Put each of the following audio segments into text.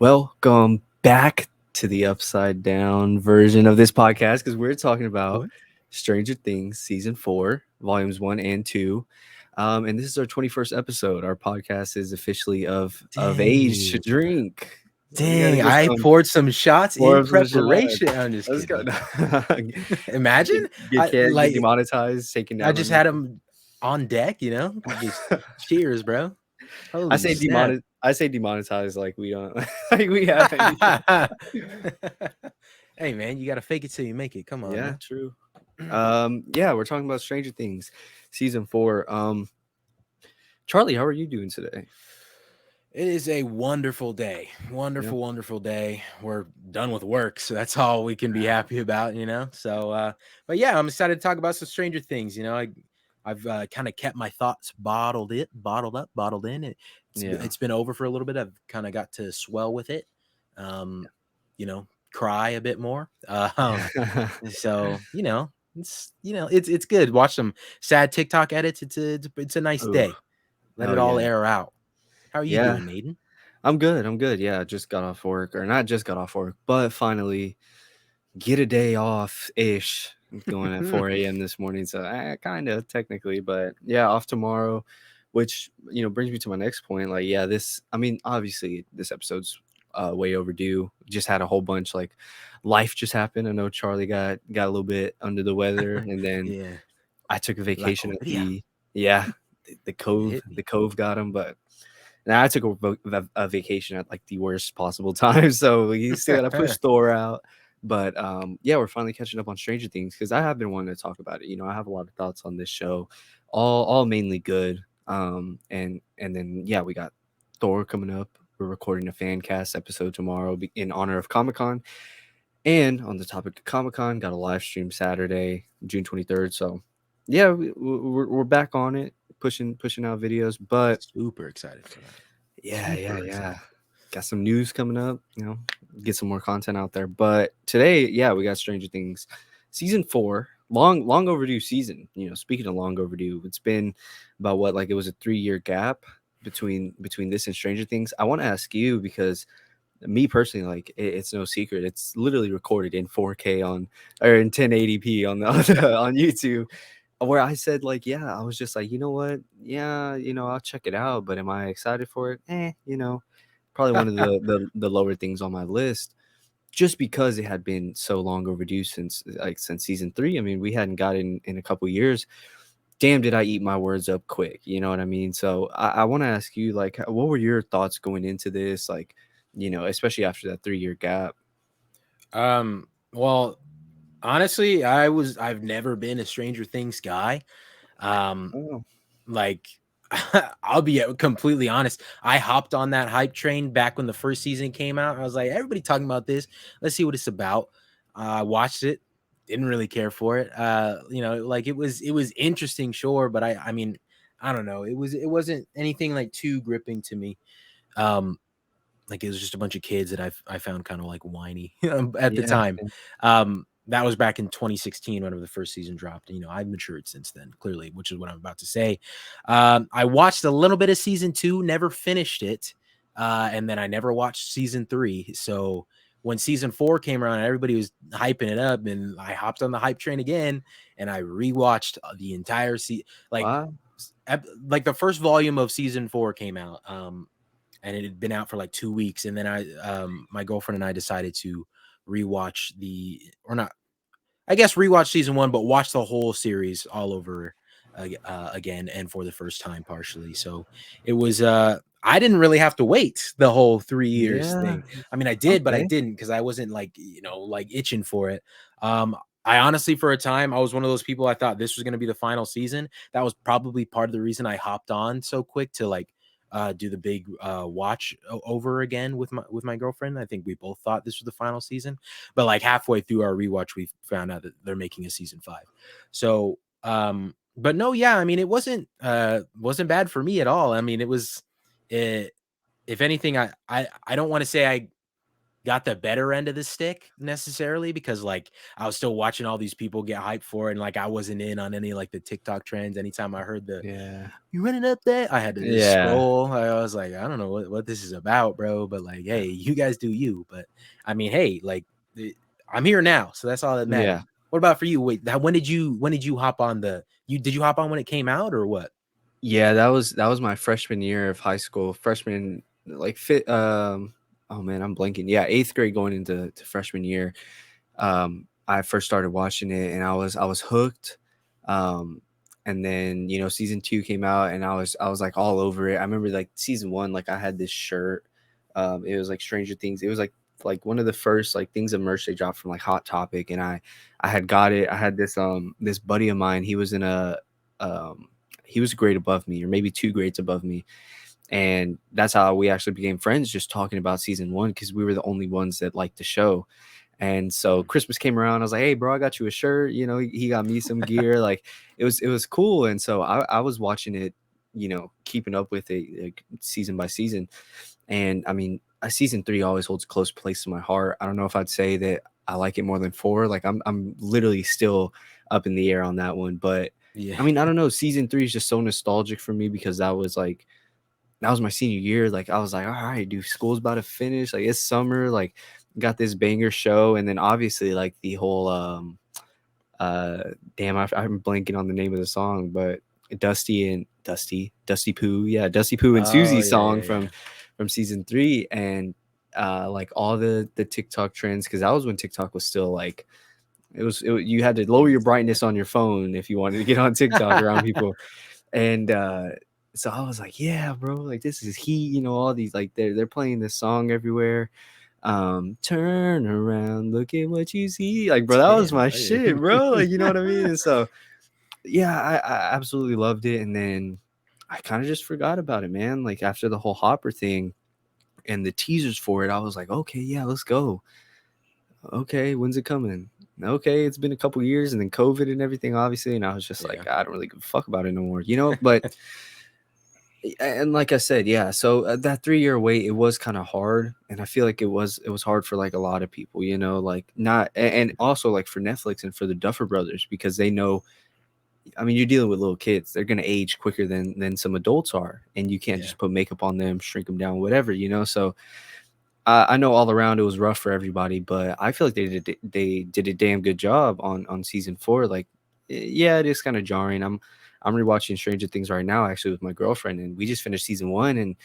Welcome back to the upside down version of this podcast because we're talking about What? Stranger Things season 4, volumes 1 and 2. And this is our 21st episode. Our podcast is officially of age to Dang. drink. So we got to Dang. get I some poured some shots in more some shots. preparation. I'm just Let's go. kidding. Imagine Get I can't get like demonetized, taken I down just on had YouTube. them on deck, Just cheers, bro. I Holy say snap. demonetized like we don't like we have anything. Hey man, you gotta fake it till you make it. Come on Yeah, now. true. Yeah, we're talking about Stranger Things, season 4. Charlie, how are you doing today? It is a wonderful day. Yeah. Wonderful, wonderful day. We're done with work, so that's all we can be happy about. But yeah, I'm excited to talk about some Stranger Things. I've kind of kept my thoughts bottled up, bottled in. Yeah. It's been over for a little bit. I've kind of got to swell with it. Um, cry a bit more. It's good. Watch some sad TikTok edits. It's a nice Oh, day. Let oh it all yeah. air out. How are you Yeah. doing, Maiden? I'm good. I'm good. Yeah, I just got off work or not just got off work, but finally get a day off ish. Going at 4 a.m. this morning, so kind of technically, but yeah, off tomorrow, which brings me to my next point. Like, yeah, I mean, obviously, this episode's way overdue. Just had a whole bunch like life just happened. I know Charlie got a little bit under the weather, and then Yeah, I took a la vacation at comedia. the yeah the It Cove. hit me. The Cove got him, but now I took a vacation at like the worst possible time, so you still gotta push Thor out. But yeah, we're finally catching up on Stranger Things because I have been wanting to talk about it. I have a lot of thoughts on this show, all mainly good. And then yeah, we got Thor coming up. We're recording a fan cast episode tomorrow in honor of Comic Con. And on the topic of Comic Con, got a live stream Saturday, June 23rd. So yeah, we're back on it, pushing out videos, but Super excited for that. yeah, yeah, Super yeah. excited. Got some news coming up, get some more content out there. But today, yeah, we got Stranger Things season 4. Long overdue season. Speaking of long overdue, it's been about what, like it was a 3-year gap between this and Stranger Things. I want to ask you because me personally, like it's no secret. It's literally recorded in 4K on or in 1080p on the on YouTube where I said like, yeah, I was just like, you know what? Yeah, I'll check it out, but am I excited for it? Probably one of the lower things on my list, just because it had been so long overdue since season 3. I mean, we hadn't gotten in a couple years. Damn, did I eat my words up quick? You know what I mean? So I want to ask you, like, what were your thoughts going into this? Like, especially after that 3-year gap. Well, honestly, I've never been a Stranger Things guy. Um, Oh, like I'll be completely honest. I hopped on that hype train back when the first season came out. I was like, everybody talking about this. Let's see what it's about. I watched it, didn't really care for it. It was interesting, sure, but I mean, I don't know. It wasn't anything like too gripping to me. Um, like it was just a bunch of kids that I found kind of like whiny at the yeah, time. That was back in 2016 whenever the first season dropped. I've matured since then, clearly, which is what I'm about to say. I watched a little bit of season 2, never finished it, and then I never watched season 3. So when season 4 came around, everybody was hyping it up, and I hopped on the hype train again, and I rewatched the entire season. wow, Like the first volume of season 4 came out. And it had been out for like 2 weeks, and then my girlfriend and I decided to rewatch rewatch season 1, but watch the whole series all over again, and for the first time partially. So it was I didn't really have to wait the whole 3 years yeah, thing. I mean, I did, but I okay, didn't because I wasn't like itching for it. I honestly, for a time, I was one of those people. I thought this was going to be the final season. That was probably part of the reason I hopped on so quick to do the big watch over again with my girlfriend. I think we both thought this was the final season, but like halfway through our rewatch, we found out that they're making a season 5. So, but no, yeah, I mean, it wasn't bad for me at all. I mean, it was, if anything, I don't want to say got the better end of the stick necessarily, because like I was still watching all these people get hyped for it, and like I wasn't in on any like the TikTok trends. Anytime I heard the Yeah. "you running up there," I had to just Yeah. scroll. I was like, I don't know what this is about, bro. But like, hey, you guys do you. But I mean, hey, like I'm here now, so that's all that Yeah. matters. What about for you? Wait, when did you hop on the you did you hop on when it came out or what? Yeah, that was my freshman year of high school. Freshman like fit oh man, I'm blanking. Yeah, 8th grade going into freshman year. I first started watching it and I was hooked. Um and then, season 2 came out and I was like all over it. I remember like season 1, like I had this shirt. It was like Stranger Things. It was like one of the first like things of merch they dropped from like Hot Topic, and I had got it. I had this buddy of mine. Um he was a grade above me, or maybe 2 grades above me, and that's how we actually became friends, just talking about season 1 because we were the only ones that liked the show. And so Christmas came around. I was like, "Hey, bro, I got you a shirt." He got me some gear. Like it was cool. And so I was watching it, keeping up with it like, season by season. And I mean, season 3 always holds a close place to my heart. I don't know if I'd say that I like it more than 4. Like I'm literally still up in the air on that one. But Yeah. I mean, I don't know. Season 3 is just so nostalgic for me because that was my senior year. Like I was like, all right, dude, school's about to finish. Like it's summer. Like got this banger show, and then obviously like the whole uh damn, I'm blanking on the name of the song, but Dusty Pooh, yeah, Dusty Pooh and Oh Susie yeah, song yeah, from yeah. season 3, and like all the TikTok trends, because that was when TikTok was still like you had to lower your Yeah. brightness on your phone if you wanted to get on TikTok around people. And so I was like, yeah, bro, like this is heat, all these like they're playing this song everywhere. Turn around, look at what you see. Like, bro, that was Damn. my shit, bro. Like, you know what I mean? And so yeah, I absolutely loved it. And then I kind of just forgot about it, man. Like after the whole Hopper thing and the teasers for it, I was like, okay, yeah, let's go. Okay, when's it coming? Okay, it's been a couple years, and then COVID and everything, obviously. And I was just Yeah. like, I don't really give a fuck about it no more, But and like I said, yeah. So that 3 year wait, it was kind of hard, and I feel like it was hard for like a lot of people, like not, and also like for Netflix and for the Duffer Brothers, because they know. I mean, you're dealing with little kids; they're gonna age quicker than some adults are, and you can't Yeah. just put makeup on them, shrink them down, whatever. So I know all around it was rough for everybody, but I feel like they did a damn good job on season 4. Like, yeah, it is kind of jarring. I'm rewatching Stranger Things right now, actually, with my girlfriend, and we just finished season 1, and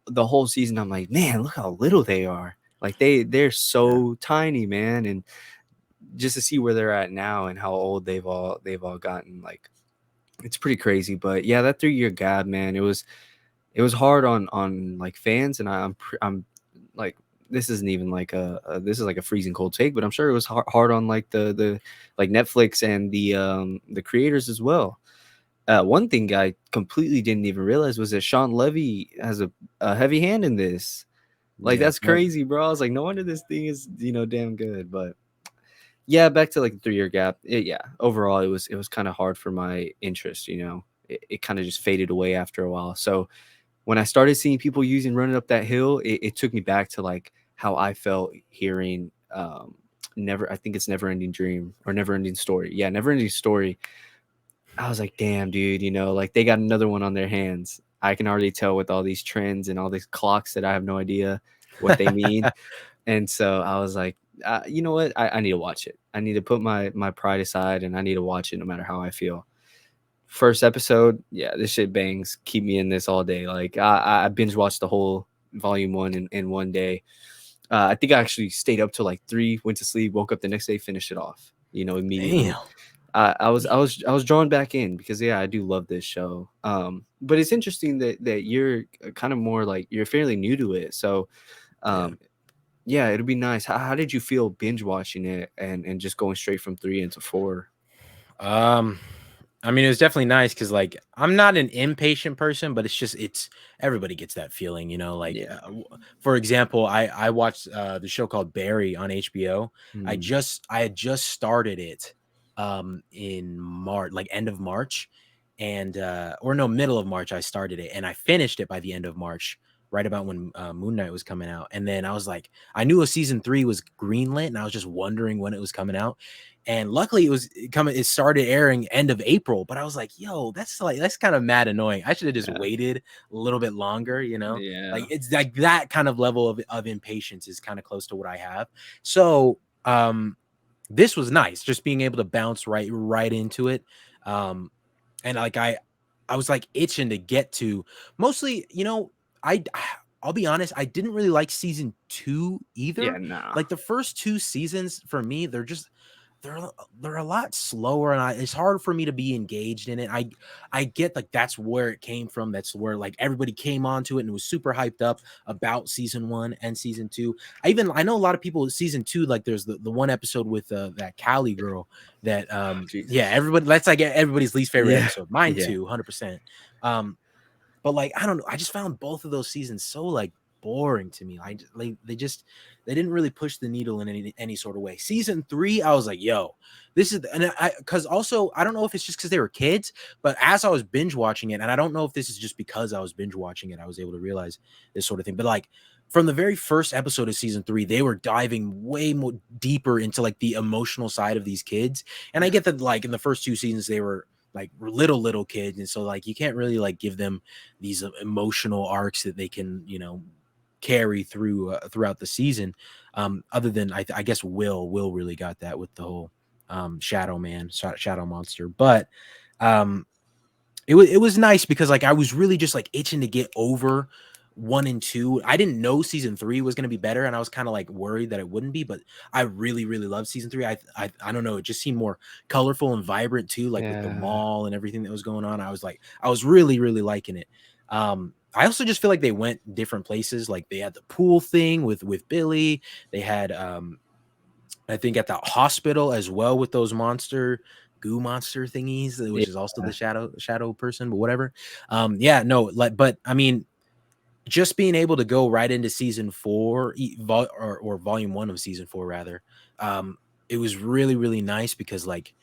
the whole season I'm like, man, look how little they are. Like they're Yeah. so tiny, man, and just to see where they're at now and how old they've all gotten, like it's pretty crazy. But yeah, that 3 year gap, man, it was hard on like fans, and I'm like, this isn't even like this is like a freezing cold take, but I'm sure it was hard on like the like Netflix and the creators as well. One thing I completely didn't even realize was that Sean Levy has a heavy hand in this. Like Yeah. that's Nope. crazy, bro. I was like, no wonder this thing is damn good. But yeah, back to like the 3 year gap. Yeah, overall it was kind of hard for my interest. It kind of just faded away after a while. So when I started seeing people using Running Up That Hill, it took me back to like how I felt hearing I think it's Never Ending Dream or Never Ending Story. Yeah, Never Ending Story. I was like, damn, dude, like they got another one on their hands. I can already tell with all these trends and all these clocks that I have no idea what they mean. And so I was like, you know what? I need to watch it. I need to put my pride aside, and I need to watch it no matter how I feel. First episode, yeah, this shit bangs. Keep me in this all day. Like I binge watched the whole volume 1 in one day. I think I actually stayed up till like 3, went to sleep, woke up the next day, finished it off. Immediately. Damn. I was drawn back in because yeah, I do love this show. But it's interesting that you're kind of more like you're fairly new to it. So Yeah. um, yeah, it'd be nice. How did you feel binge watching it and just going straight from 3 into 4? Um, I mean, it was definitely nice because, like, I'm not an impatient person, but it's everybody gets that feeling, like, Yeah. for example, I watched the show called Barry on HBO. Mm. I had just started it in March, like end of March, and or no, middle of March I started it, and I finished it by the end of March. right about when Moon Knight was coming out. And then I was like, I knew a season 3 was greenlit, and I was just wondering when it was coming out. And luckily, it started airing end of April. But I was like, yo, that's kind of mad annoying. I should have just Yeah. waited a little bit longer, you know? Yeah. Like it's like that kind of level of impatience is kind of close to what I have. So this was nice, just being able to bounce right into it. Um, and like I was like itching to get to mostly, I I'll be honest, I didn't really like season 2 Yeah. either. Nah. Like the first 2 seasons for me, they're they're a lot slower, and it's hard for me to be engaged in it. I get like that's where it came from. That's where like everybody came onto it and was super hyped up about season 1 and season 2. I know a lot of people season 2, like there's the one episode with that Callie girl that yeah, Jesus. everybody, that's like everybody's least favorite Yeah. episode. Mine Yeah. too, 100%. Um but like I don't know, I just found both of those seasons so like boring to me. They didn't really push the needle in any sort of way. Season 3, I was like, yo, this is, and I because also I don't know if it's just because they were kids, but as I was binge watching it, and I don't know if this is just because I was binge watching it, I was able to realize this sort of thing. But like from the very first episode of season 3, they were diving way more deeper into like the emotional side of these kids. And I Yeah. get that like in the first 2 seasons they were like little kids, and so like you can't really like give them these emotional arcs that they can carry throughout the season. Other than I guess Will really got that with the whole shadow monster. But um it was nice because like I was really just like itching to get over 1 and 2. I didn't know season 3 was going to be better, and I was kind of like worried that it wouldn't be, but I really loved season 3. I don't know, it just seemed more colorful and vibrant too, like with the Yeah. mall and everything that was going on. I was really liking it. I also just feel like they went different places. Like they had the pool thing with Billy. They had I think at the hospital as well with those goo monster thingies, which is also the shadow person, but whatever. Yeah, no, like, but I mean, just being able to go right into season 4, or volume 1 of season 4 rather, it was really nice because like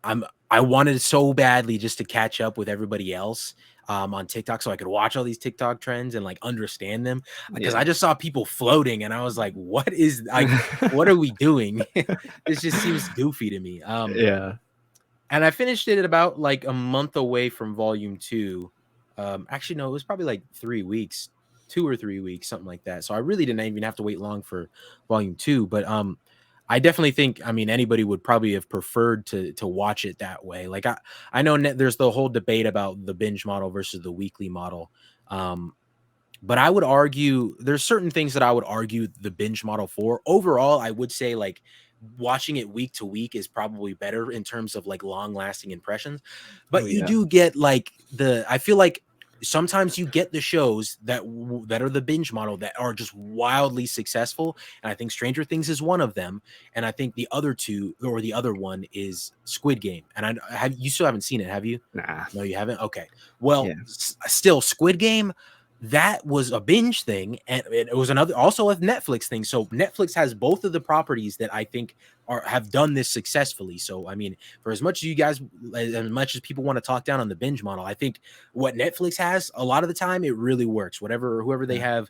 I wanted so badly just to catch up with everybody else on TikTok so I could watch all these TikTok trends and like understand them, because I Yeah. just saw people floating and I was like, what are we doing? This just seems goofy to me. Yeah. And I finished it at about like a month away from volume 2. Actually, no, it was probably like 3 weeks, 2 or 3 weeks, something like that. So I really didn't even have to wait long for volume 2. But I definitely think, I mean, anybody would probably have preferred to watch it that way. Like I know there's the whole debate about the binge model versus the weekly model. Um, but I would argue there's certain things that I would argue the binge model for. Overall, I would say like watching it week to week is probably better in terms of like long lasting impressions. Oh But you yeah. do get like I feel like sometimes you get the shows that are the binge model that are just wildly successful, and I think Stranger Things is one of them, and I think the other two, or the other one, is Squid Game. And you still haven't seen it, have you? Nah. No, you haven't. Okay, well, Yeah. still Squid Game, that was a binge thing, and it was also a Netflix thing. So Netflix has both of the properties that I think have done this successfully. So I mean, for as much as as much as people want to talk down on the binge model, I think what Netflix has, a lot of the time it really works. Whoever they Yeah. have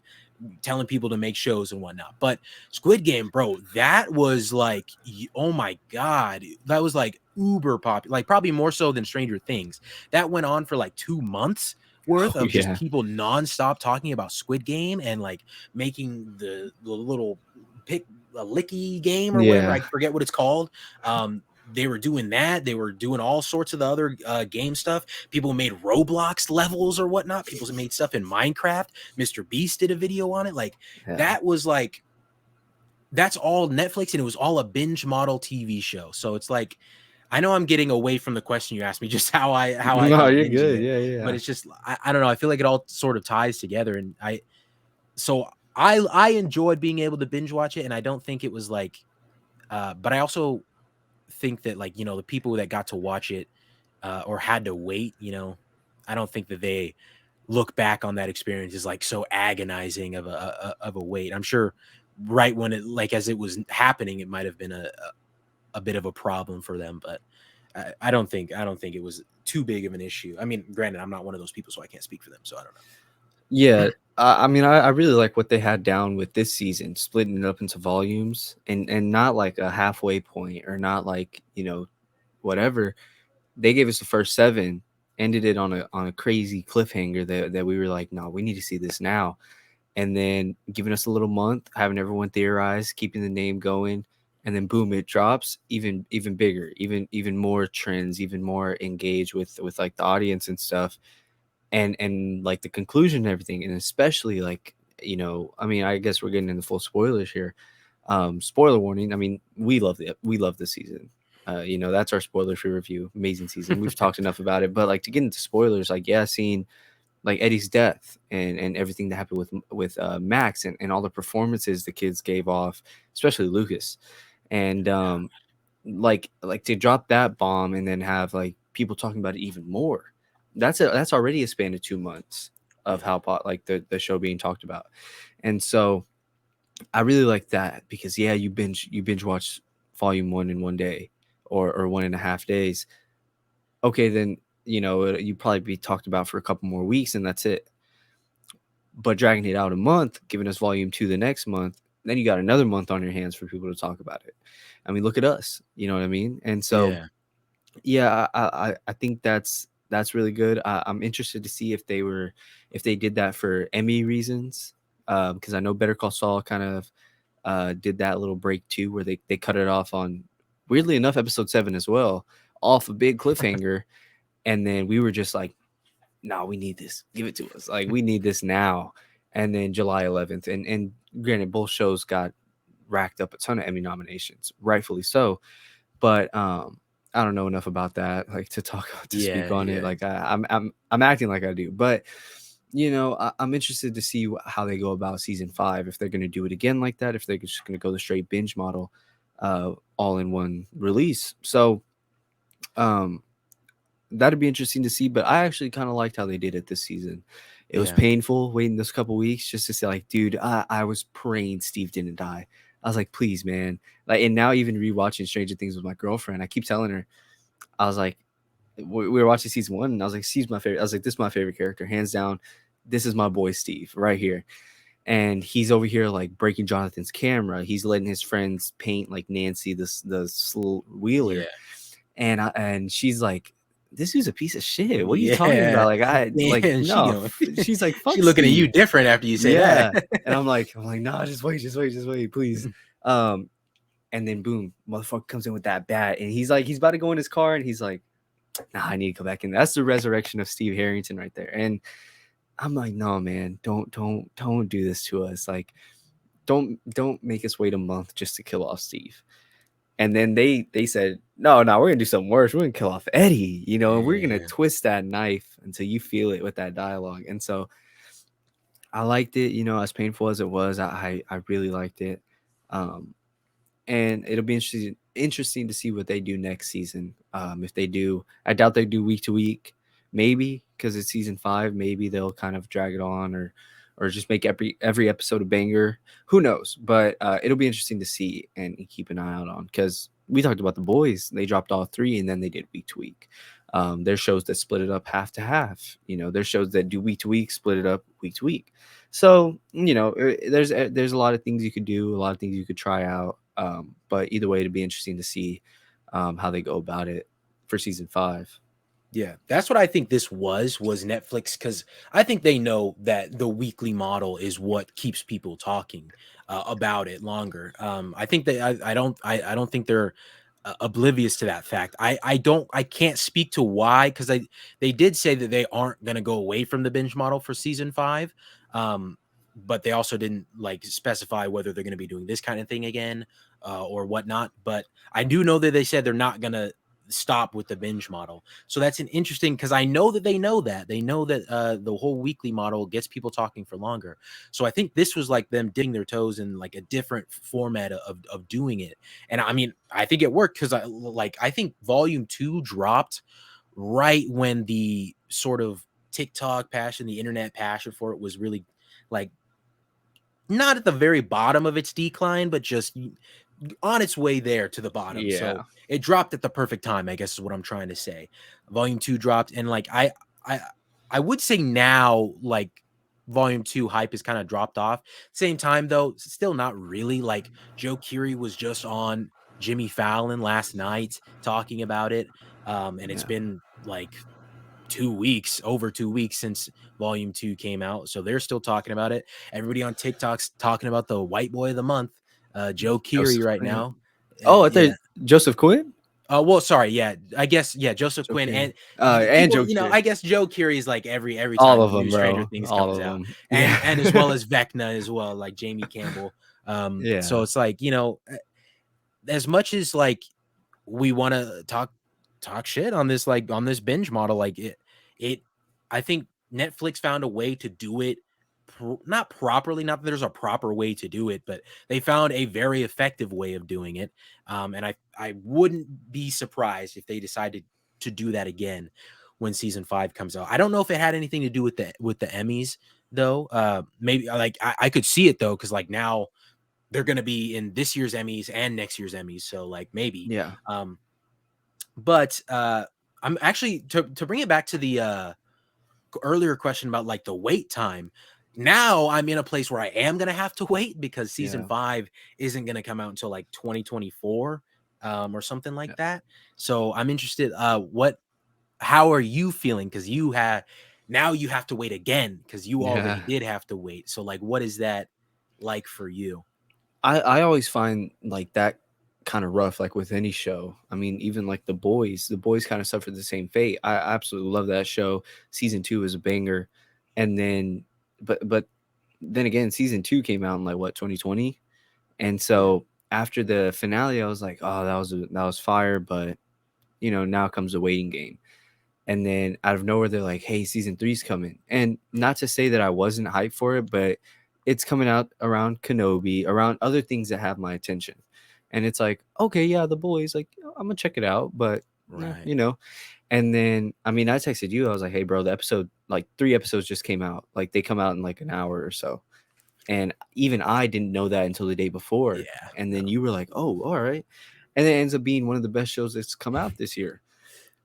telling people to make shows and whatnot. But Squid Game, bro, that was like, oh my god, that was like uber popular, like probably more so than Stranger Things. That went on for like 2 months worth Oh of just yeah. people nonstop talking about Squid Game and like making the little pick a licky game or whatever. I Yeah. forget what it's called. They were doing that. They were doing all sorts of the other game stuff. People made Roblox levels or whatnot. People made stuff in Minecraft. Mr. Beast did a video on it. Like Yeah. that was like, that's all Netflix, and it was all a binge model TV show. So it's like, I know I'm getting away from the question you asked me, just how I No, got you're into good. it, Yeah. but Yeah. it's just I don't know. I feel like it all sort of ties together, and so I enjoyed being able to binge watch it, and I don't think it was like, but I also think that like the people that got to watch it or had to wait, I don't think that they look back on that experience as like so agonizing of a wait. I'm sure right when it, like as it was happening, it might have been a bit of a problem for them, but I don't think it was too big of an issue. I mean, granted, I'm not one of those people, so I can't speak for them, so I don't know. Yeah, I mean, I really like what they had down with this season, splitting it up into volumes and not like a halfway point or not like whatever. They gave us the first seven, ended it on a crazy cliffhanger that we were like, no, we need to see this now, and then giving us a little month, having everyone theorize, keeping the name going, and then boom, it drops even bigger, even more trends, even more engaged with like the audience and stuff, and like the conclusion and everything, and especially like I mean, I guess we're getting into full spoilers here. Spoiler warning. I mean, we love the season. That's our spoiler free review. Amazing season. We've talked enough about it, but like to get into spoilers, like yeah, seeing like Eddie's death and everything that happened with Max and all the performances the kids gave off, especially Lucas, and like to drop that bomb and then have like people talking about it even more. That's already a span of 2 months of Yeah. how like the show being talked about, and so I really like that because yeah, you binge watch volume one in one day or 1.5 days. Okay, then you probably be talked about for a couple more weeks and that's it. But dragging it out a month, giving us volume two the next month, then you got another month on your hands for people to talk about it. I mean, look at us. You know what I mean? And so Yeah. yeah, I think that's really good. I'm interested to see if they did that for Emmy reasons, because I know Better Call Saul kind of did that little break too, where they cut it off on, weirdly enough, episode 7 as well, off a big cliffhanger, and then we were just like, no, we need this, give it to us, like we need this now. And then July 11th, and granted, both shows got racked up a ton of Emmy nominations, rightfully so, but I don't know enough about that like to talk to speak Yeah. on it. Yeah. Like I'm acting like I do, but I'm interested to see how they go about season 5, if they're going to do it again like that, if they're just going to go the straight binge model, all in one release. So um that'd be interesting to see, but I actually kind of liked how they did it this season. It was Yeah. painful waiting this couple weeks just to say like, dude, I was praying Steve didn't die. I was like, please, man. Like, and now even rewatching Stranger Things with my girlfriend, I keep telling her, I was like, we were watching season 1, and I was like, Steve's my favorite. I was like, this is my favorite character, hands down. This is my boy Steve right here. And he's over here like breaking Jonathan's camera. He's letting his friends paint like Nancy, the slow wheeler, Yeah. and she's like, this dude's a piece of shit. What are you talking Yeah. about? Like I like Man, she no. going She's like, she fuck looking at you Steve. different after you say that. Yeah. And I'm like, nah, just wait, please. Um, and then boom, motherfucker comes in with that bat, and he's about to go in his car, and he's like, nah, I need to go back in. That's the resurrection of Steve Harrington right there. And I'm like, no, man, don't do this to us. Like, don't make us wait a month just to kill off Steve. And then they said, no, we're gonna do something worse. We're gonna kill off Eddie, and we're gonna Yeah. twist that knife until you feel it with that dialogue. And so I liked it, as painful as it was, I really liked it. Um, and it'll be interesting to see what they do next season. If they do, I doubt they do week to week, maybe because it's season 5. Maybe they'll kind of drag it on, or just make every episode a banger. Who knows? But it'll be interesting to see and keep an eye out on, because we talked about the boys. They dropped all 3 and then they did week to week. There's shows that split it up half to half. There's shows that do week to week, split it up week to week. So there's a lot of things you could do, a lot of things you could try out. But either way, it'd be interesting to see how they go about it for season 5. Yeah, that's what I think this was Netflix, because I think they know that the weekly model is what keeps people talking about it longer. I think I don't think they're oblivious to that fact. I can't speak to why, because they did say that they aren't going to go away from the binge model for season 5. Um, but they also didn't like specify whether they're going to be doing this kind of thing again or whatnot. But I do know that they said they're not going to stop with the binge model. So that's an interesting, because I know that they know that the whole weekly model gets people talking for longer. So I think this was like them dipping their toes in like a different format of doing it. And I mean, I think it worked, because I think volume 2 dropped right when the sort of TikTok passion, the internet passion for it was really like not at the very bottom of its decline, but just on its way there to the bottom. Yeah. So it dropped at the perfect time, I guess is what I'm trying to say. Volume 2 dropped, and like I I would say now, like volume 2 hype has kind of dropped off. Same time though, still not really. Like Joe Keery was just on Jimmy Fallon last night talking about it. And it's Yeah. been like 2 weeks, over 2 weeks since volume 2 came out. So they're still talking about it. Everybody on TikTok's talking about the white boy of the month, Joe Keery Joseph right Quinn. now. Oh, I thought Yeah. Joseph Quinn. Well, sorry, yeah, I guess, yeah, Joseph Joe Quinn Keery. and And people, Joe Keery. I guess Joe Keery is like every All time of new them, Stranger bro. Things All comes of out, them. and as well Yeah. as Vecna as well, like Jamie Campbell. So Yeah. it's like, as much as like we want to talk shit on this, like on this binge model, like it I think Netflix found a way to do it, not properly, not that there's a proper way to do it, but they found a very effective way of doing it. And I wouldn't be surprised if they decided to do that again when season 5 comes out. I don't know if it had anything to do with the Emmys though. Maybe like I could see it though, because like now they're going to be in this year's Emmys and next year's Emmys. So like maybe, Yeah. um, but I'm actually, to bring it back to the earlier question about like the wait time. Now I'm in a place where I am going to have to wait because season Yeah. 5 isn't going to come out until like 2024, or something Yeah. like that. So I'm interested. How are you feeling? Because now you have to wait again because you already Yeah. did have to wait. So like, what is that like for you? I always find like that kind of rough, like with any show. I mean, even like the boys kind of suffered the same fate. I absolutely love that show. Season 2 is a banger. And then but then again, season 2 came out in like what, 2020? And Yeah. so after the finale, I was like, oh, that was fire, but now comes the waiting game. And then out of nowhere, they're like, hey, season three's coming. And not to say that I wasn't hyped for it, but it's coming out around Kenobi, around other things that have my attention. And it's like, okay, yeah, the boys, like, I'm gonna check it out, but Right. And then, I mean, I texted you, I was like, hey, bro, the episode, like 3 episodes just came out. Like they come out in like an hour or so. And even I didn't know that until the day before. Yeah. And No. then you were like, oh, all right. And it ends up being one of the best shows that's come out this year.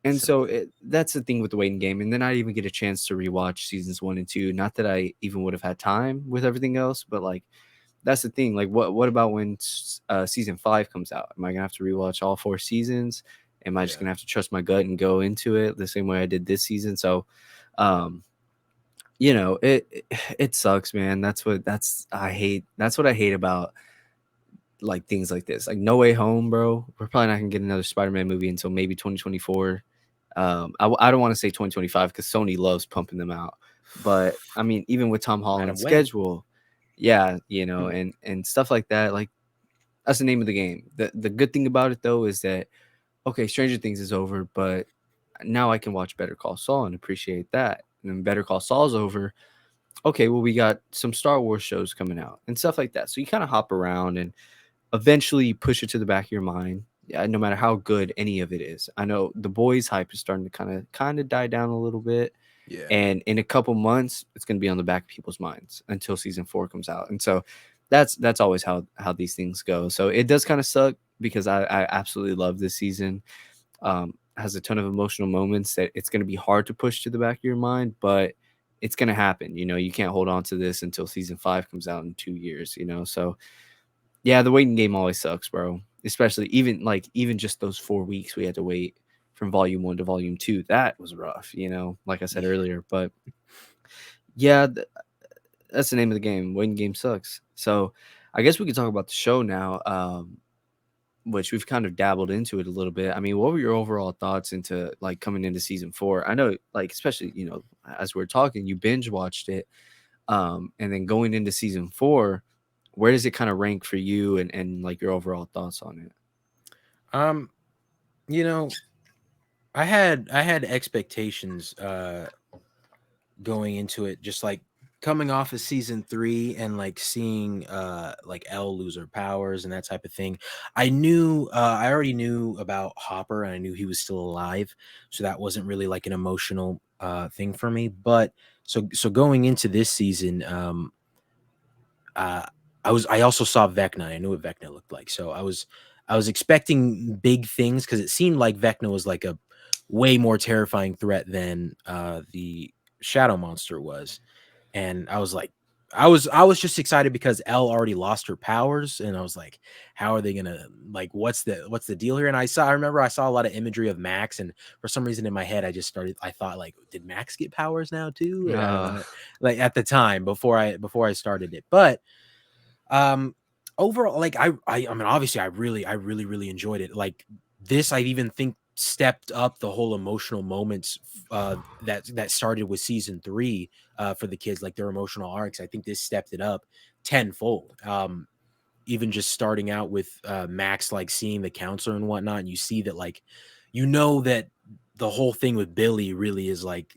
And So so that's the thing with the waiting game. And then I didn't even get a chance to rewatch seasons 1 and 2. Not that I even would have had time with everything else, but like that's the thing. Like, what about when season 5 comes out? Am I gonna have to rewatch all 4 seasons? Am I just yeah. gonna have to trust my gut and go into it the same way I did this season? So, um, it sucks, man. I hate. That's what I hate about like things like this. Like No Way Home, bro. We're probably not gonna get another Spider-Man movie until maybe 2024. I don't want to say 2025 because Sony loves pumping them out. But I mean, even with Tom Let him Holland's wait. schedule, yeah, and stuff like that, like that's the name of the game. The good thing about it though is that okay, Stranger Things is over, but now I can watch Better Call Saul and appreciate that. And then Better Call Saul's over. Okay, well we got some Star Wars shows coming out and stuff like that. So you kind of hop around and eventually you push it to the back of your mind. Yeah, no matter how good any of it is. I know the boys hype is starting to kind of die down a little bit. Yeah. And in a couple months, it's going to be on the back of people's minds until season 4 comes out. And so that's always how these things go. So it does kind of suck because I absolutely love this season. Has a ton of emotional moments that it's going to be hard to push to the back of your mind, but it's going to happen. You can't hold on to this until season 5 comes out in 2 years. So yeah, the waiting game always sucks, bro. Especially even just those 4 weeks we had to wait from volume 1 to volume 2. That was rough, like I said Yeah. earlier. But yeah, that's the name of the game. Waiting game sucks. So I guess we could talk about the show now, which we've kind of dabbled into it a little bit. I mean, what were your overall thoughts into like coming into season 4? I know, like, especially, as we're talking, you binge watched it. And then going into season 4, where does it kind of rank for you and like your overall thoughts on it? Um, you know, I had expectations going into it, just like coming off of season 3 and like seeing like Elle lose her powers and that type of thing. I already knew about Hopper and I knew he was still alive. So that wasn't really like an emotional thing for me. But so going into this season, uh I also saw Vecna. I knew what Vecna looked like. So I was expecting big things because it seemed like Vecna was like a way more terrifying threat than the Shadow Monster was. and I was like, I was just excited because Elle already lost her powers, and I was like, how are they gonna, like, what's the deal here? And I remember I saw a lot of imagery of Max, and for some reason in my head I thought like, did Max get powers now too? Uh, Like at the time before I started it, but um overall, like I mean, obviously I really enjoyed it. Like this, I even think stepped up the whole emotional moments that started with season 3 for the kids, like their emotional arcs. I think this stepped it up tenfold. Even just starting out with Max like seeing the counselor and whatnot, and you see that, like, that the whole thing with Billy really is like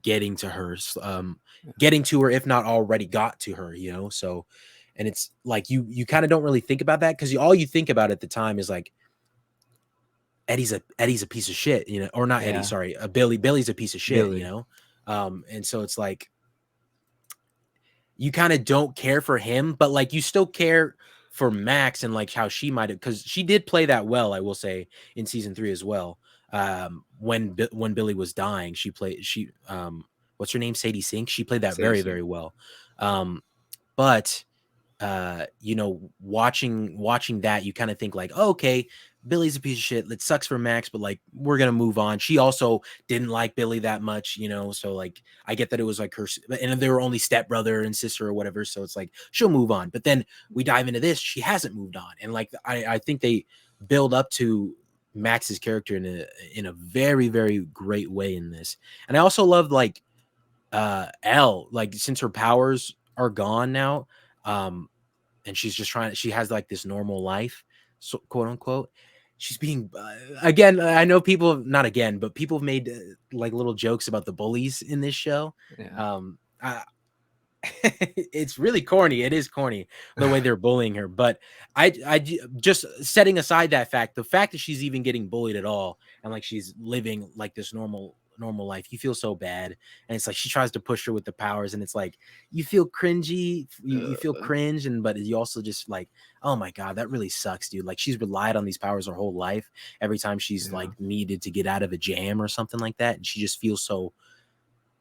getting to her, if not already got to her, so. And it's like you kind of don't really think about that, because all you think about at the time is like, Eddie's a piece of shit, or not Eddie, yeah, sorry, Billy's a piece of shit, Billy. and so it's like you kind of don't care for him, but like you still care for Max, and like how she might have, because she did play that well, I will say, in season 3 as well. When Billy was dying, what's her name, Sadie Sink, she played that Sadie very, Sink. very well. But watching that, you kind of think like, oh, okay, Billy's a piece of shit. It sucks for Max, but like we're gonna move on. She also didn't like Billy that much, so like I get that it was like her, and they were only stepbrother and sister or whatever, so it's like she'll move on. But then we dive into this, she hasn't moved on, and like I think they build up to Max's character in a very, very great way in this. And I also love like Elle, like since her powers are gone now, um and she has like this normal life, so quote unquote, she's being again, I know people, not again, but people have made like little jokes about the bullies in this show. Yeah. I, it's really corny. It is corny the way they're bullying her. But just setting aside that fact, the fact that she's even getting bullied at all, and like she's living like this normal life, you feel so bad. And it's like she tries to push her with the powers, and it's like you feel cringy, you feel Uh, cringe, and but you also just like, oh my god, that really sucks, dude. Like she's relied on these powers her whole life. Every time she's yeah. like needed to get out of a jam or something like that, and she just feels so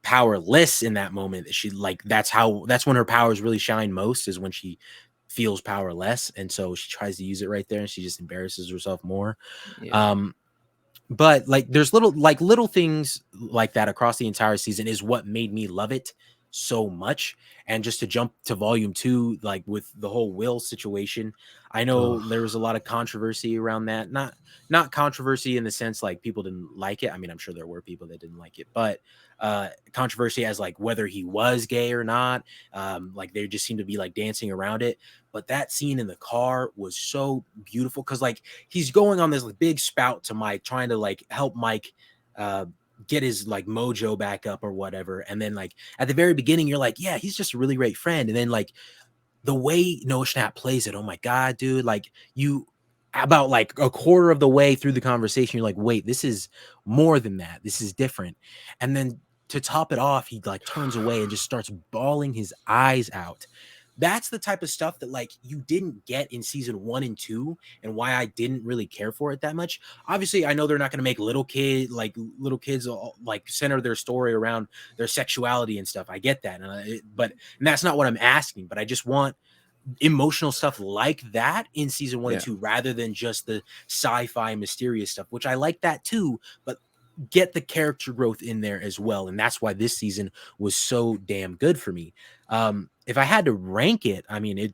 powerless in that moment. She like that's when her powers really shine most, is when she feels powerless, and so she tries to use it right there, and she just embarrasses herself more. Yeah. um but like there's little things like that across the entire season is what made me love it so much. And just to jump to volume 2, like with the whole Will situation, I know Oh, there was a lot of controversy around that. Not controversy in the sense like people didn't like it. I mean, I'm sure there were people that didn't like it, but controversy as like whether he was gay or not. Like they just seemed to be like dancing around it. But that scene in the car was so beautiful, because like he's going on this like, big spout to Mike, trying to like help Mike uh get his like mojo back up or whatever. And then like at the very beginning, you're like, yeah, he's just a really great friend. And then like the way Noah Schnapp plays it, oh my god, dude! Like you, about like a quarter of the way through the conversation, you're like, wait, this is more than that. This is different. And then to top it off, he like turns away and just starts bawling his eyes out. That's the type of stuff that like you didn't get in season 1 and 2, and why I didn't really care for it that much. Obviously, I know they're not going to make little kids like center their story around their sexuality and stuff. I get that, and that's not what I'm asking. But I just want emotional stuff like that in season one and yeah. two, rather than just the sci-fi mysterious stuff, which I like that too, but get the character growth in there as well. And that's why this season was so damn good for me. If I had to rank it, I mean,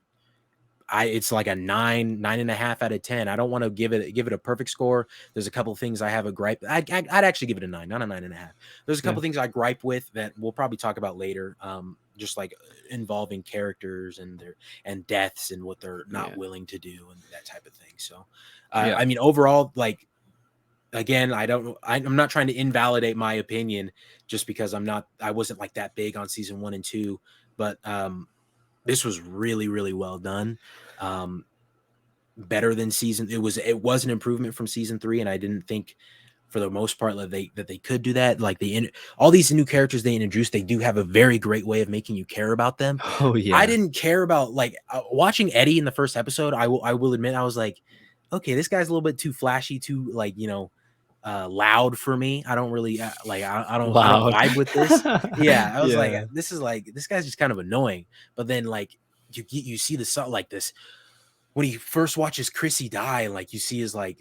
it's like a 9.5 out of 10. I don't want to give it a perfect score. There's a couple of things I have a gripe. I'd actually give it a 9, not a 9.5. There's a couple Yeah. of things I gripe with that we'll probably talk about later. Just like involving characters and deaths and what they're not Yeah. willing to do and that type of thing. So, Yeah. I mean, overall, like again, I'm not trying to invalidate my opinion just because I wasn't like that big on season 1 and 2, but this was really, really well done. Um, Better than it was an improvement from season 3, and I didn't think for the most part that they could do that. Like all these new characters they introduced, they do have a very great way of making you care about them. Oh I yeah. didn't care about like watching Eddie in the first episode. I will admit I was like, okay, this guy's a little bit too flashy, too like loud for me. I don't really like. I don't Loud. vibe with this. Yeah, I was like, Yeah. this guy's just kind of annoying. But then like you see the song like this when he first watches Chrissy die, and like you see his like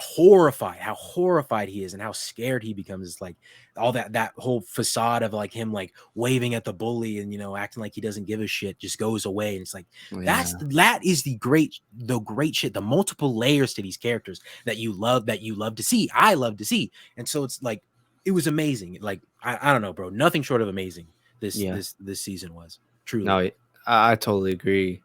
how horrified he is and how scared he becomes. It's like all that whole facade of like him like waving at the bully and acting like he doesn't give a shit just goes away. And it's like Yeah. that is the great shit, the multiple layers to these characters that you love to see. I love to see. And so it's like it was amazing. Like I don't know, bro, nothing short of amazing Yeah. this season was truly. No, I totally agree.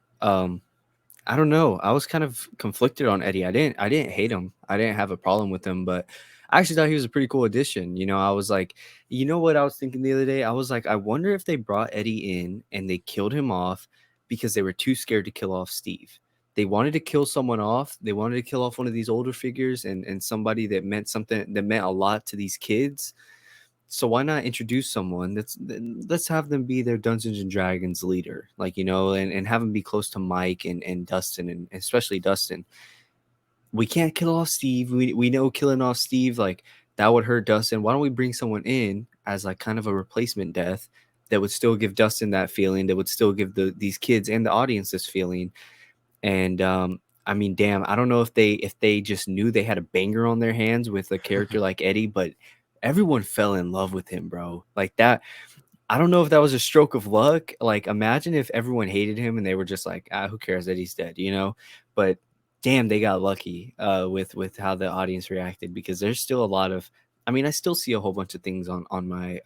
I don't know. I was kind of conflicted on Eddie. I didn't hate him. I didn't have a problem with him, but I actually thought he was a pretty cool addition. I was like, you know what I was thinking the other day? I was like, I wonder if they brought Eddie in and they killed him off because they were too scared to kill off Steve. They wanted to kill someone off. They wanted to kill off one of these older figures and somebody that meant something, that meant a lot to these kids. So why not introduce someone let's have them be their Dungeons and Dragons leader, like, and have them be close to Mike and Dustin, and especially Dustin. We can't kill off Steve. We know killing off Steve, like, that would hurt Dustin. Why don't we bring someone in as like kind of a replacement death that would still give Dustin that feeling, that would still give these kids and the audience this feeling. And I mean, damn, I don't know if they just knew they had a banger on their hands with a character like Eddie, but everyone fell in love with him, bro. Like that. I don't know if that was a stroke of luck. Like, imagine if everyone hated him and they were just like, who cares that he's dead? But damn, they got lucky with how the audience reacted, because there's still a lot of. I mean, I still see a whole bunch of things on my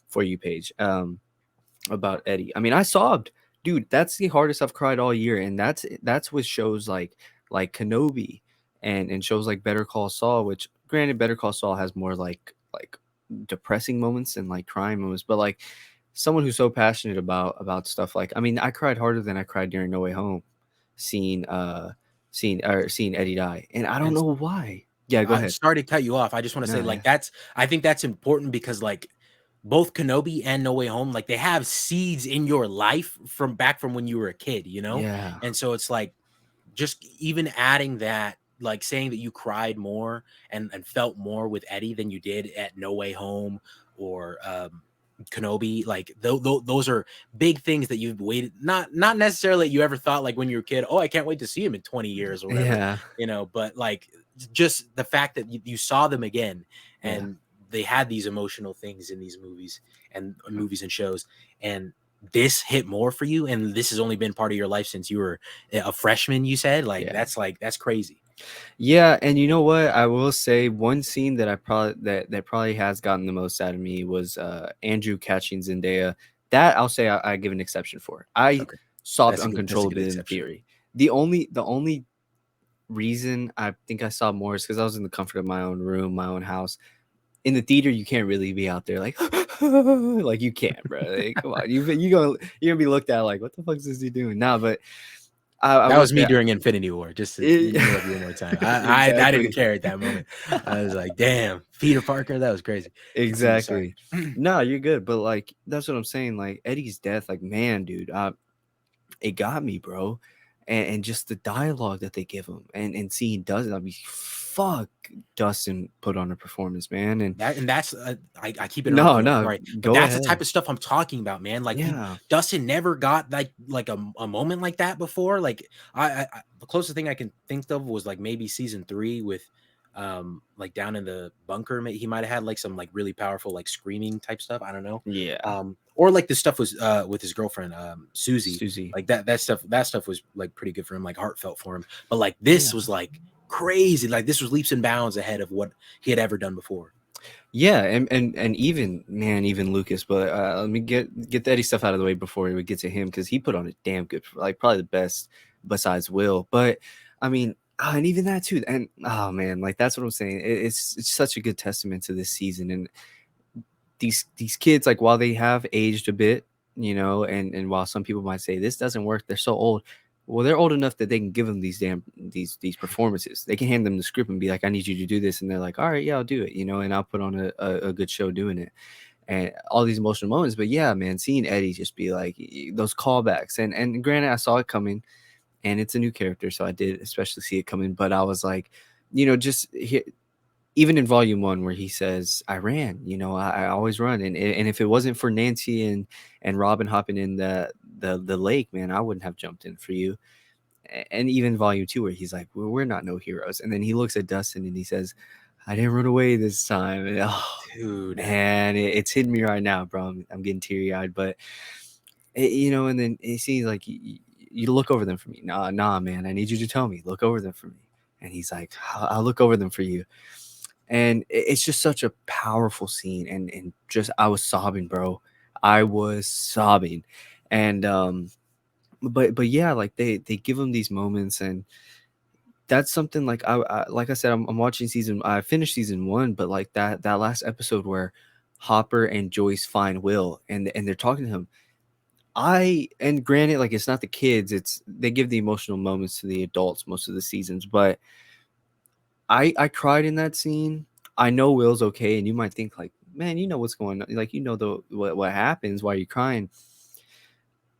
For You page about Eddie. I mean, I sobbed, dude. That's the hardest I've cried all year, and that's with shows like Kenobi and shows like Better Call Saul. Which, granted, Better Call Saul has more like depressing moments and like crying moments, but like someone who's so passionate about stuff, like, I mean, I cried harder than I cried during No Way Home, seeing seeing Eddie die, and I don't And know why. Yeah, go I'm ahead. sorry to cut you off. I just want to say, No, like, yeah, I think that's important because, like, both Kenobi and No Way Home, like, they have seeds in your life from back from when you were a kid, you know? yeah, And so it's like, just even adding that, like saying that you cried more and felt more with Eddie than you did at No Way Home or Kenobi, like those are big things that you've waited, not necessarily that you ever thought like when you were a kid, oh, I can't wait to see him in 20 years or whatever, yeah, but like just the fact that you saw them again yeah. and they had these emotional things in these movies and shows, and this hit more for you, and this has only been part of your life since you were a freshman, you said, Yeah. like that's crazy. Yeah, and you know what? I will say one scene that I probably that probably has gotten the most out of me was Andrew catching Zendaya. That I'll say I give an exception for. I Okay, sobbed that's a good uncontrollably in exception. theory. The only reason I think I sobbed more is because I was in the comfort of my own room, my own house. In the theater, you can't really be out there like like you can't, bro. Like, come on, you're gonna be looked at like, what the fuck is this dude doing? Nah, but I That will was me say during Infinity War, just to it, interrupt you one more time. I didn't exactly. care at that moment. I was like, damn, Peter Parker, that was crazy. Continue, sorry. Exactly. No, you're good, but like that's what I'm saying. Like Eddie's death, like, man, dude, it got me, bro. And just the dialogue that they give him, and seeing Dustin, I mean, fuck, Dustin put on a performance, man. And That's I keep interrupting no, you. I'm no, sorry, but go that's the type ahead. of stuff I'm talking about, man. Like Yeah, Dustin never got like a moment like that before. Like the closest thing I can think of was like maybe season 3 with like down in the bunker. He might have had like some like really powerful like screaming type stuff. I don't know. yeah, Or like the stuff was with his girlfriend Susie. Susie. Like that stuff was like pretty good for him, like heartfelt for him. But like this Yeah, was like crazy. Like this was leaps and bounds ahead of what he had ever done before. yeah, and even, man, even Lucas. But let me get the Eddie stuff out of the way before we get to him, because he put on a damn good, like probably the best besides Will. But I mean, and even that too. And oh man, like that's what I'm saying. It's such a good testament to this season. And these kids, like, while they have aged a bit, and while some people might say this doesn't work, they're so old. Well, they're old enough that they can give them these performances. They can hand them the script and be like, I need you to do this, and they're like, all right, yeah, I'll do it, and I'll put on a good show doing it, and all these emotional moments. But yeah, man, seeing Eddie just be like those callbacks, and granted, I saw it coming, and it's a new character, so I did especially see it coming. But I was like, just even in volume one where he says, I ran, I always run. And if it wasn't for Nancy and Robin hopping in the lake, man, I wouldn't have jumped in for you. And even volume two where he's like, well, we're not no heroes. And then he looks at Dustin and he says, I didn't run away this time. And, oh Dude. man, it's hitting me right now, bro. I'm getting teary eyed, but and then he sees like, you look over them for me. Nah, man, I need you to tell me, look over them for me. And he's like, I'll look over them for you. And it's just such a powerful scene. And just, I was sobbing, bro. I was sobbing. And, but yeah, like they give him these moments, and that's something like like I said, I'm watching I finished season one, but like that last episode where Hopper and Joyce find Will and they're talking to him. And granted, like, it's not the kids, it's they give the emotional moments to the adults most of the seasons, but I cried in that scene. I know Will's okay, and you might think like, man, you know what's going on, like, what happens, why are you crying?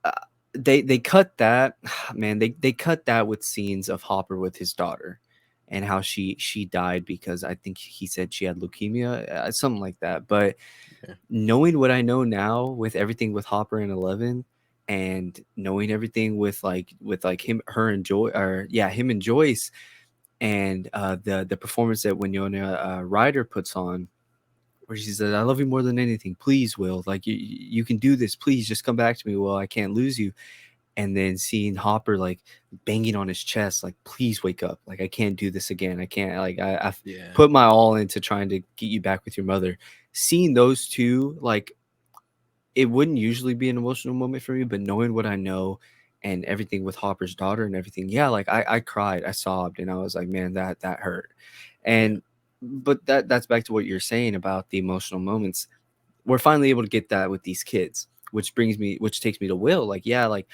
uh, they cut that, man, they cut that with scenes of Hopper with his daughter and how she died because I think he said she had leukemia, something like that. But Yeah. knowing what I know now with everything with Hopper and 11, and knowing everything with like him and Joyce, and the performance that Winona Ryder puts on, where she says, I love you more than anything, please, Will, like, you can do this, please just come back to me, Will, I can't lose you. And then seeing Hopper like banging on his chest, like, please wake up, like, I can't do this again, I can't, like, I've Yeah. put my all into trying to get you back with your mother. Seeing those two, like, it wouldn't usually be an emotional moment for me, but knowing what I know and everything with Hopper's daughter and everything, yeah, like, I cried, I sobbed, and I was like, man, that hurt. Yeah. And but that's back to what you're saying about the emotional moments. We're finally able to get that with these kids, which takes me to Will. Like, yeah, like,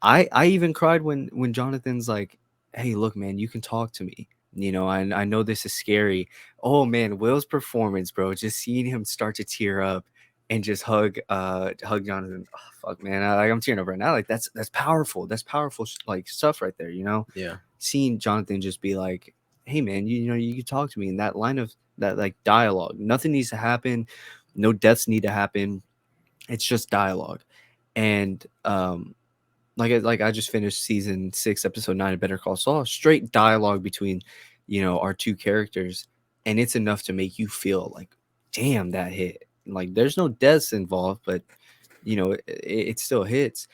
I even cried when Jonathan's like, "Hey, look, man, you can talk to me. I know this is scary." Oh man, Will's performance, bro, just seeing him start to tear up and just hug Jonathan. Oh, fuck, man, I'm tearing up right now. Like, that's powerful. That's powerful, like, stuff right there. Yeah. Seeing Jonathan just be like, "Hey, man, you can talk to me." In that line of that, like, dialogue, nothing needs to happen, no deaths need to happen. It's just dialogue. And like I just finished season 6, episode 9 of Better Call Saul. Straight dialogue between, our two characters, and it's enough to make you feel like, damn, that hit. Like, there's no deaths involved, but it still hits.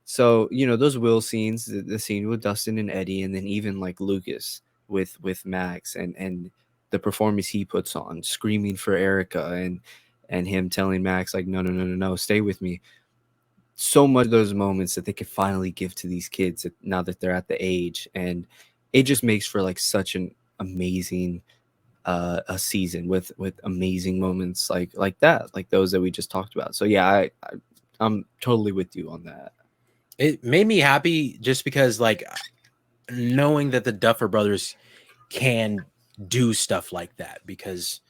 So those Will scenes, the scene with Dustin and Eddie, and then even like Lucas with Max, and the performance he puts on, screaming for Erica, and him telling Max like, no, no, no, no, no, stay with me. So much of those moments that they could finally give to these kids now that they're at the age, and it just makes for like such an amazing a season with amazing moments like that, like those that we just talked about. So yeah, I'm totally with you on that. It made me happy just because, like, knowing that the Duffer Brothers can do stuff like that, because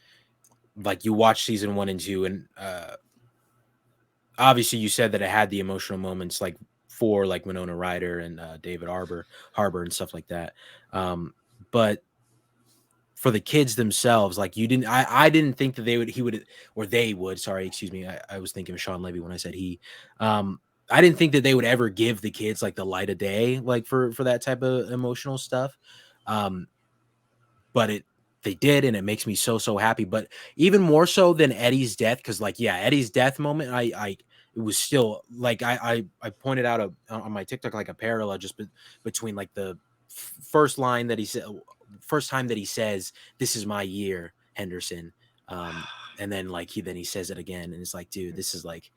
like you watch season 1 and 2, and obviously you said that it had the emotional moments, like for like Winona Ryder and David Harbor and stuff like that. But for the kids themselves, like, I didn't think that he would, or they would, sorry, excuse me, I was thinking of Sean Levy when I said he. I didn't think that they would ever give the kids like the light of day, like for that type of emotional stuff. Um, but they did, and it makes me so happy. But even more so than Eddie's death, because like, yeah, Eddie's death moment, I it was still like, I pointed out on my TikTok like a parallel just between like the first line that he said, first time that he says, "This is my year, Henderson," and then like he says it again, and it's like, dude, this is like,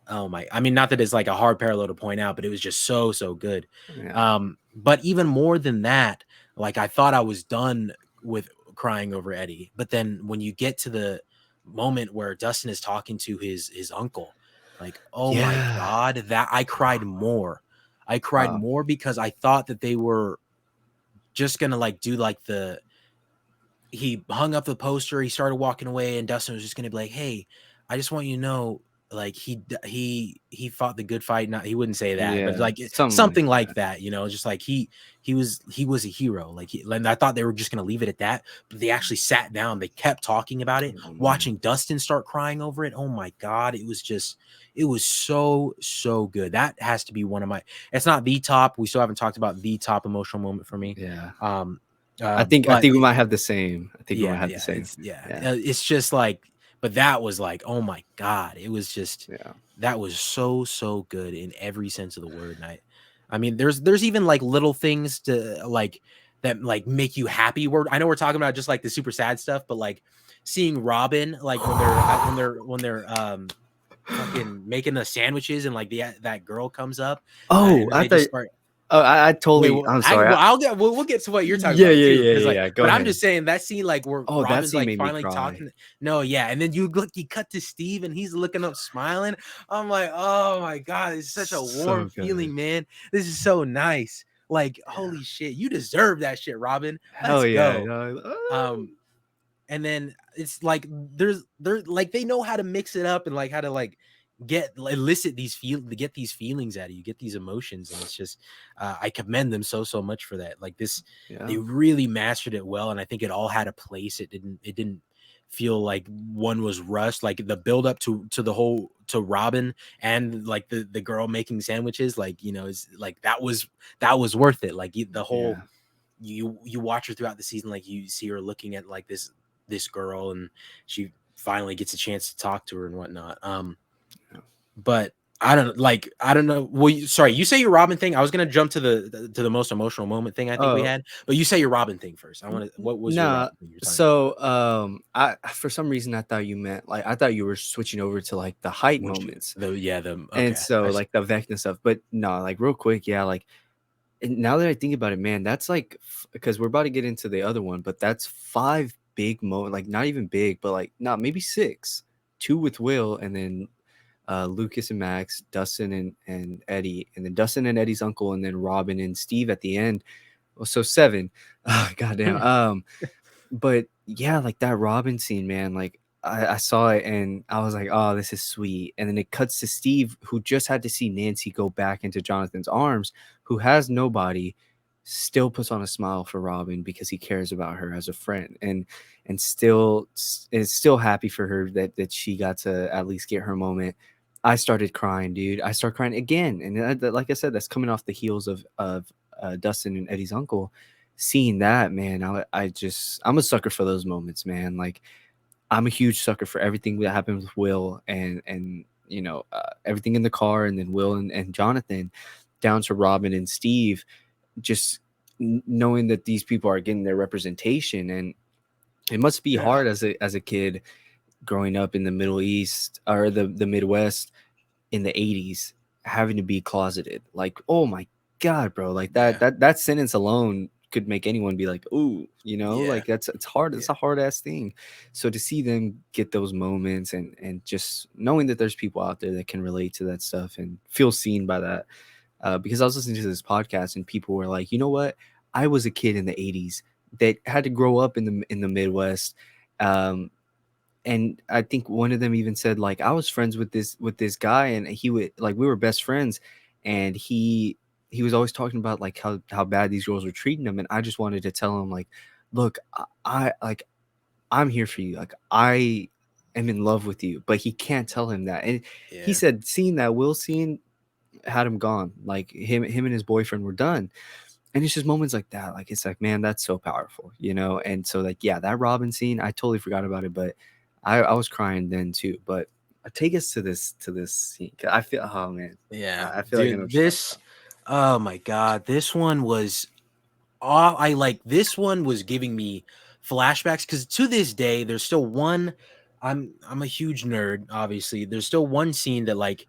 oh my, I mean, not that it's like a hard parallel to point out, but it was just so good. Yeah. But even more than that, like, I thought I was done with crying over Eddie, but then when you get to the moment where Dustin is talking to his uncle, like, oh my Yeah. god, that I cried more. I cried Wow. more because I thought that they were just gonna like do like the, he hung up the poster, he started walking away, and Dustin was just gonna be like, "Hey, I just want you to know like he fought the good fight. Not, he wouldn't say that, but Yeah, like something like something like that. that, you know, just like he was a hero. Like and I thought they were just gonna leave it at that, but they actually sat down. They kept talking about it. Oh, man. Watching Dustin start crying over it. Oh my god, it was so good. That has to be one of my. It's not the top. We still haven't talked about the top emotional moment for me. Yeah. Um, I but think we might have the same. I think we might yeah, have the yeah, same. Yeah. it's just like, but that was like, oh my god, it was just Yeah. that was so good in every sense of the word. And I mean, there's even like little things to like that like make you happy. I know we're talking about just like the super sad stuff, but like seeing Robin like when they're fucking making the sandwiches and like that girl comes up Oh, and then I they just thought. start. Oh, I Wait, totally. I'm sorry. we'll get to what you're talking Yeah, about yeah, too, yeah, because yeah, like, yeah. Go but I'm ahead. just saying that scene like where Oh, that Robin's scene like made me finally cry. talking. No, yeah, and then you cut to Steve and he's looking up smiling. I'm like, oh my god, it's such a warm So good. feeling, man. This is so nice. Like, Yeah. holy shit, you deserve that shit, Robin. Let's Hell yeah. go. Um, and then it's like there's like they know how to mix it up and like how to like elicit get these feelings out of you, get these emotions, and it's just I commend them so much for that. Like this, they Yeah. really mastered it well, and I think it all had a place. It didn't feel like one was rushed. Like the build up to the whole to Robin and like the girl making sandwiches, like, you know, is like that was worth it. Like the whole Yeah. you watch her throughout the season, like you see her looking at like this girl, and she finally gets a chance to talk to her and whatnot. Yeah. But I don't know. Well, sorry, you say your Robin thing. I was gonna jump to the most emotional moment thing I think we Oh, had, but you say your Robin thing first. I want to. What was your nah. Robin thing you were talking about? So, I for some reason I thought you meant like I thought you were switching over to like the height When she, moments, the yeah the and okay so I see. like the Vecna stuff. But no, like real quick, yeah, like and now that I think about it, man, that's like because we're about to get into the other one, but that's five big like not even big, but like not maybe six, two with Will, and then Lucas and Max, Dustin and Eddie, and then Dustin and Eddie's uncle, and then Robin and Steve at the end. Well, so seven. Oh, goddamn. But yeah, like that Robin scene, man. Like I saw it and I was like, oh, this is sweet. And then it cuts to Steve, who just had to see Nancy go back into Jonathan's arms, who has nobody, still puts on a smile for Robin because he cares about her as a friend, and still is still happy for her that she got to at least get her moment. I started crying, dude. I started crying again, and like I said, that's coming off the heels of Dustin and Eddie's uncle. Seeing that, man, I'm a sucker for those moments, man. Like I'm a huge sucker for everything that happened with Will and everything in the car, and then Will and Jonathan, down to Robin and Steve. Just knowing that these people are getting their representation, and it must be Yeah, hard as a kid growing up in the Middle East or the Midwest in the 80s, having to be closeted. Like, oh my god, bro, like yeah, that sentence alone could make anyone be like, ooh, yeah, like it's hard. yeah, It's a hard ass thing. So to see them get those moments, and just knowing that there's people out there that can relate to that stuff and feel seen by that. Because I was listening to this podcast and people were like, you know what, I was a kid in the 80s that had to grow up in the Midwest. um, and I think one of them even said like I was friends with this guy, and he would like we were best friends, and he was always talking about like how bad these girls were treating him, and I just wanted to tell him like, look, like I'm here for you, like I am in love with you, but he can't tell him that, and he yeah, said seeing that Will scene had him gone, like him and his boyfriend were done. And it's just moments like that, like it's like, man, that's so powerful, and so like, yeah, that Robin scene, I totally forgot about it, but I was crying then too. But take us to this scene, 'cause I feel, oh man, yeah, I feel like I know dude. what you're talking This, oh my god, this one was all I like. This one was giving me flashbacks because to this day, there's still one. I'm a huge nerd, obviously. There's still one scene that like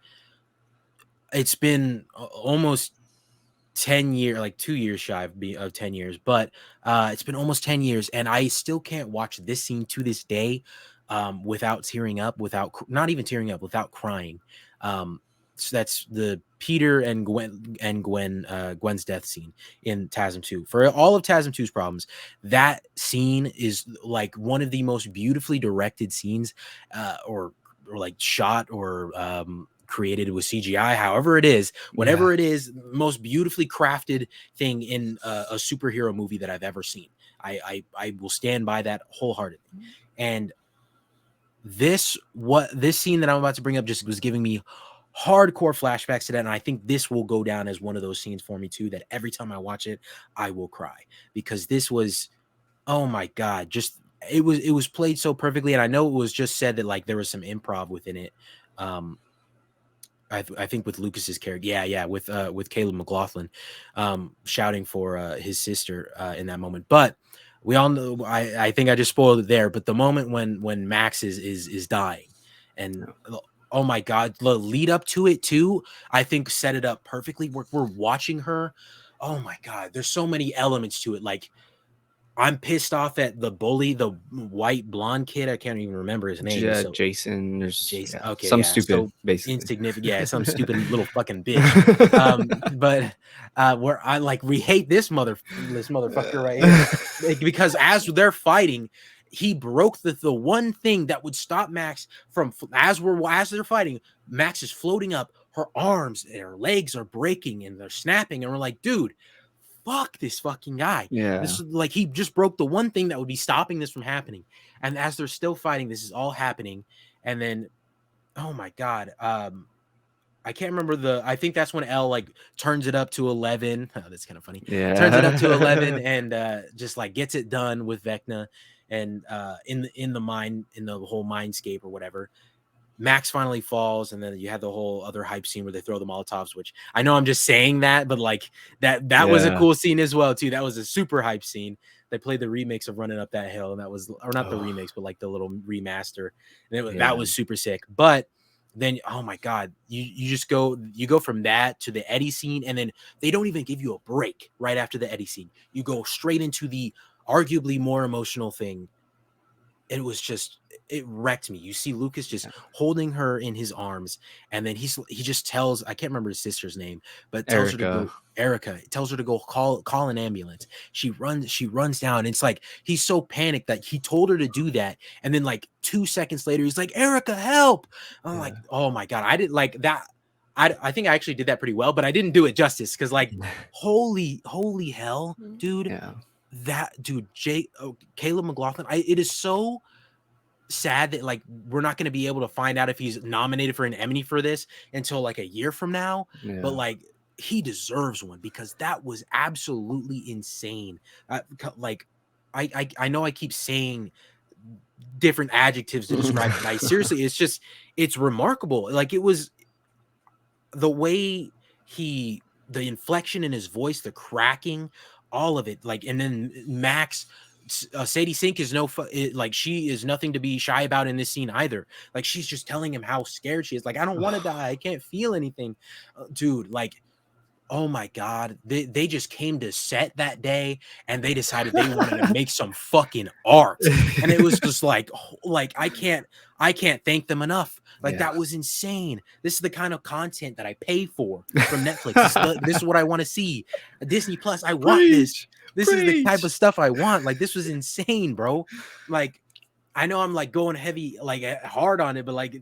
it's been almost 10 years, like 2 years shy of 10 years, but it's been almost 10 years and I still can't watch this scene to this day without tearing up, not even tearing up, without crying. So that's the Peter and Gwen's death scene in TASM 2. For all of TASM 2's problems, that scene is like one of the most beautifully directed scenes or like shot or created with CGI, however it is, Yeah. whatever it is, most beautifully crafted thing in a superhero movie that I've ever seen. I will stand by that wholeheartedly. And this scene that I'm about to bring up just was giving me hardcore flashbacks to that, and I think this will go down as one of those scenes for me too, that every time I watch it I will cry, because this was, oh my god, just it was played so perfectly. And I know it was just said that like there was some improv within it. um I think with Lucas's character, yeah, with Caleb McLaughlin, shouting for his sister in that moment. But we all know, I think I just spoiled it there. But the moment when Max is dying, and oh my god, the lead up to it too, I think set it up perfectly. We're watching her. Oh my god, there's so many elements to it. Like, I'm pissed off at the bully, the white blonde kid. I can't even remember his name. He's so Jason. There's Jason. Okay, some yeah. stupid So basically. insignificant. Yeah, some stupid little fucking bitch. But where I like, we hate this motherfucker right here. Like, because as they're fighting, he broke the one thing that would stop Max from, as they're fighting, Max is floating up, her arms and her legs are breaking and they're snapping, and we're like, dude, fuck this fucking guy. Yeah. This is like, he just broke the one thing that would be stopping this from happening. And as they're still fighting, this is all happening. And then, oh my god, I can't remember I think that's when L like turns it up to 11. Oh, that's kind of funny. Yeah. Turns it up to 11 and just like gets it done with Vecna, and in the whole mindscape or whatever. Max finally falls, and then you had the whole other hype scene where they throw the Molotovs, which I know I'm just saying that, but like that was a Yeah. cool scene as well too. That was a super hype scene. They played the remix of Running Up That Hill, and that was, or not the remix, but like the little remaster, and that was super sick. But then, oh my god, you go from that to the Eddie scene, and then they don't even give you a break right after the Eddie scene. You go straight into the arguably more emotional thing. It was just, it wrecked me. You see Lucas just holding her in his arms, and then he just tells, I can't remember his sister's name, but tells her to go, Erica, tells her to go call an ambulance. She runs down. It's like he's so panicked that he told her to do that, and then like 2 seconds later he's like, Erica, help. I'm like, oh my god, I didn't like that. I think I actually did that pretty well, but I didn't do it justice, because like holy hell, dude. Yeah. That dude, Caleb McLaughlin, it is so sad that like we're not going to be able to find out if he's nominated for an Emmy for this until like a year from now. Yeah. But like, he deserves one, because that was absolutely insane. Like, I know I keep saying different adjectives to describe it, but seriously, it's remarkable. Like, it was the way the inflection in his voice, the cracking, all of it. Like, and then Max, Sadie Sink is like, she is nothing to be shy about in this scene either. Like, she's just telling him how scared she is. Like, I don't want to die. I can't feel anything. Dude, like, oh my god, they just came to set that day, and they decided they wanted to make some fucking art. And it was just like I can't thank them enough. Like, that was insane. This is the kind of content that I pay for from Netflix. This is what I want to see. Disney Plus, I want this. This is the type of stuff I want. Like, this was insane, bro. Like, I know I'm like going heavy, like hard on it, but like,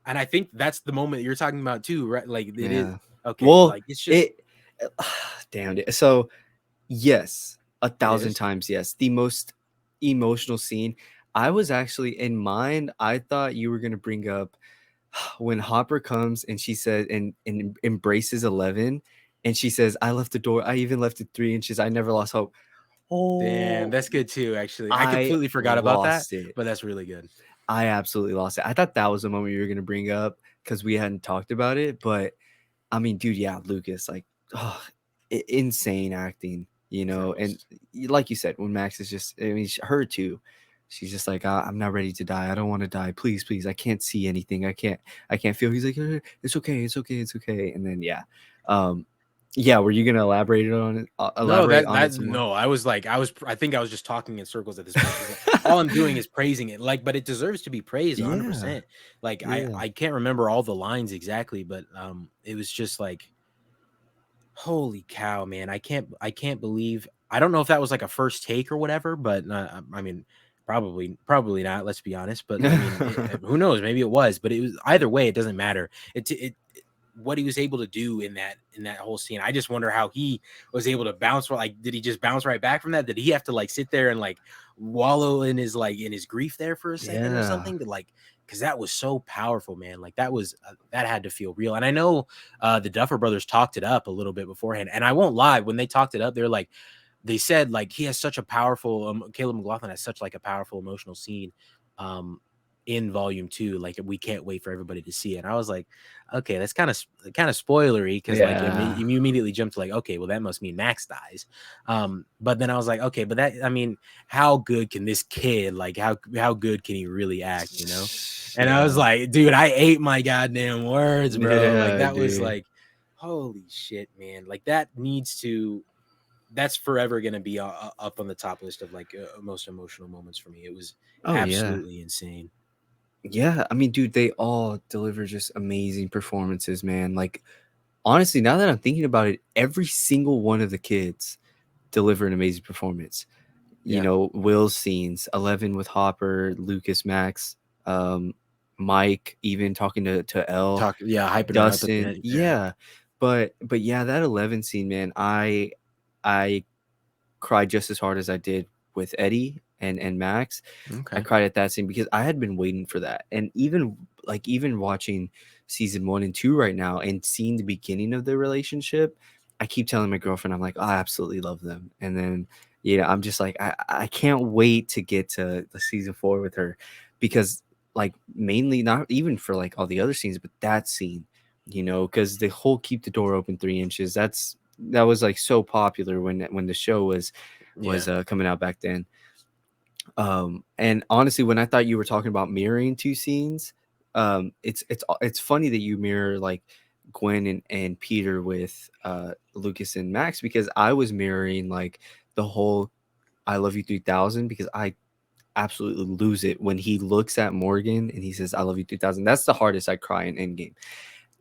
and I think that's the moment you're talking about too, right? Like, it is. Okay, well, like, it's just damn it. So yes, 1,000 times yes. The most emotional scene. I was actually in mind, I thought you were gonna bring up when Hopper comes and she said and embraces 11, and she says, I left the door, I even left it 3 inches, I never lost hope. Damn, that's good too, actually. I completely forgot about that, but that's really good. I absolutely lost it. I thought that was the moment you were gonna bring up, because we hadn't talked about it. But I mean, dude, yeah, Lucas, like, insane acting, and like you said, when Max is just, I mean, her too, she's just like, I'm not ready to die. I don't want to die. Please, please. I can't see anything. I can't feel. He's like, it's okay. It's okay. It's okay. And then, yeah. Yeah. Were you going to elaborate on it? No, I think I was just talking in circles at this point. All I'm doing is praising it. Like, but it deserves to be praised 100%. Like, I can't remember all the lines exactly, but it was just like, holy cow, man. I can't believe, I don't know if that was like a first take or whatever, but I mean, Probably not. Let's be honest. But I mean, who knows? Maybe it was. But it was either way. It doesn't matter. What he was able to do in that whole scene. I just wonder how he was able to bounce. Like, did he just bounce right back from that? Did he have to like sit there and like wallow in his grief there for a second or Yeah. something? To like, because that was so powerful, man. Like that was that had to feel real. And I know the Duffer Brothers talked it up a little bit beforehand. And I won't lie, when they talked it up, they're like, they said like he has such a powerful Caleb McLaughlin has such like a powerful emotional scene in volume 2. Like we can't wait for everybody to see it. And I was like, okay, that's kind of spoilery, because like Yeah. you immediately jump to like, okay, well that must mean Max dies. But then I was like, okay, but that, I mean, how good can this kid, like how good can he really act, you know? And I was Yeah. like, dude, I ate my goddamn words, bro. Like Yeah, that was dude. like, holy shit, man. Like that needs to, that's forever going to be up on the top list of like most emotional moments for me. It was Oh yeah. absolutely insane. Yeah, I mean, dude, they all deliver just amazing performances, man. Like, honestly, now that I'm thinking about it, every single one of the kids deliver an amazing performance. You Yeah. know, Will's scenes, 11 with Hopper, Lucas, Max, um, Mike, even talking to Elle, Yeah, hyping her up at the Dustin. end. Yeah. Yeah. But yeah, that 11 scene, man, I cried just as hard as I did with Eddie and Max. I Okay. cried at that scene because I had been waiting for that. And even watching season 1 and 2 right now and seeing the beginning of their relationship, I keep telling my girlfriend, I'm like, "Oh, I absolutely love them." And then, I'm just like, I can't wait to get to the season 4 with her, because like mainly not even for like all the other scenes, but that scene, because the whole keep the door open 3 inches, that was like so popular when the show was Yeah. coming out back then. And honestly, when I thought you were talking about mirroring two scenes, it's funny that you mirror like Gwen and Peter with Lucas and Max, because I was mirroring like the whole "I love you 3000," because I absolutely lose it when he looks at Morgan and he says "I love you 3000." That's the hardest I cry in Endgame.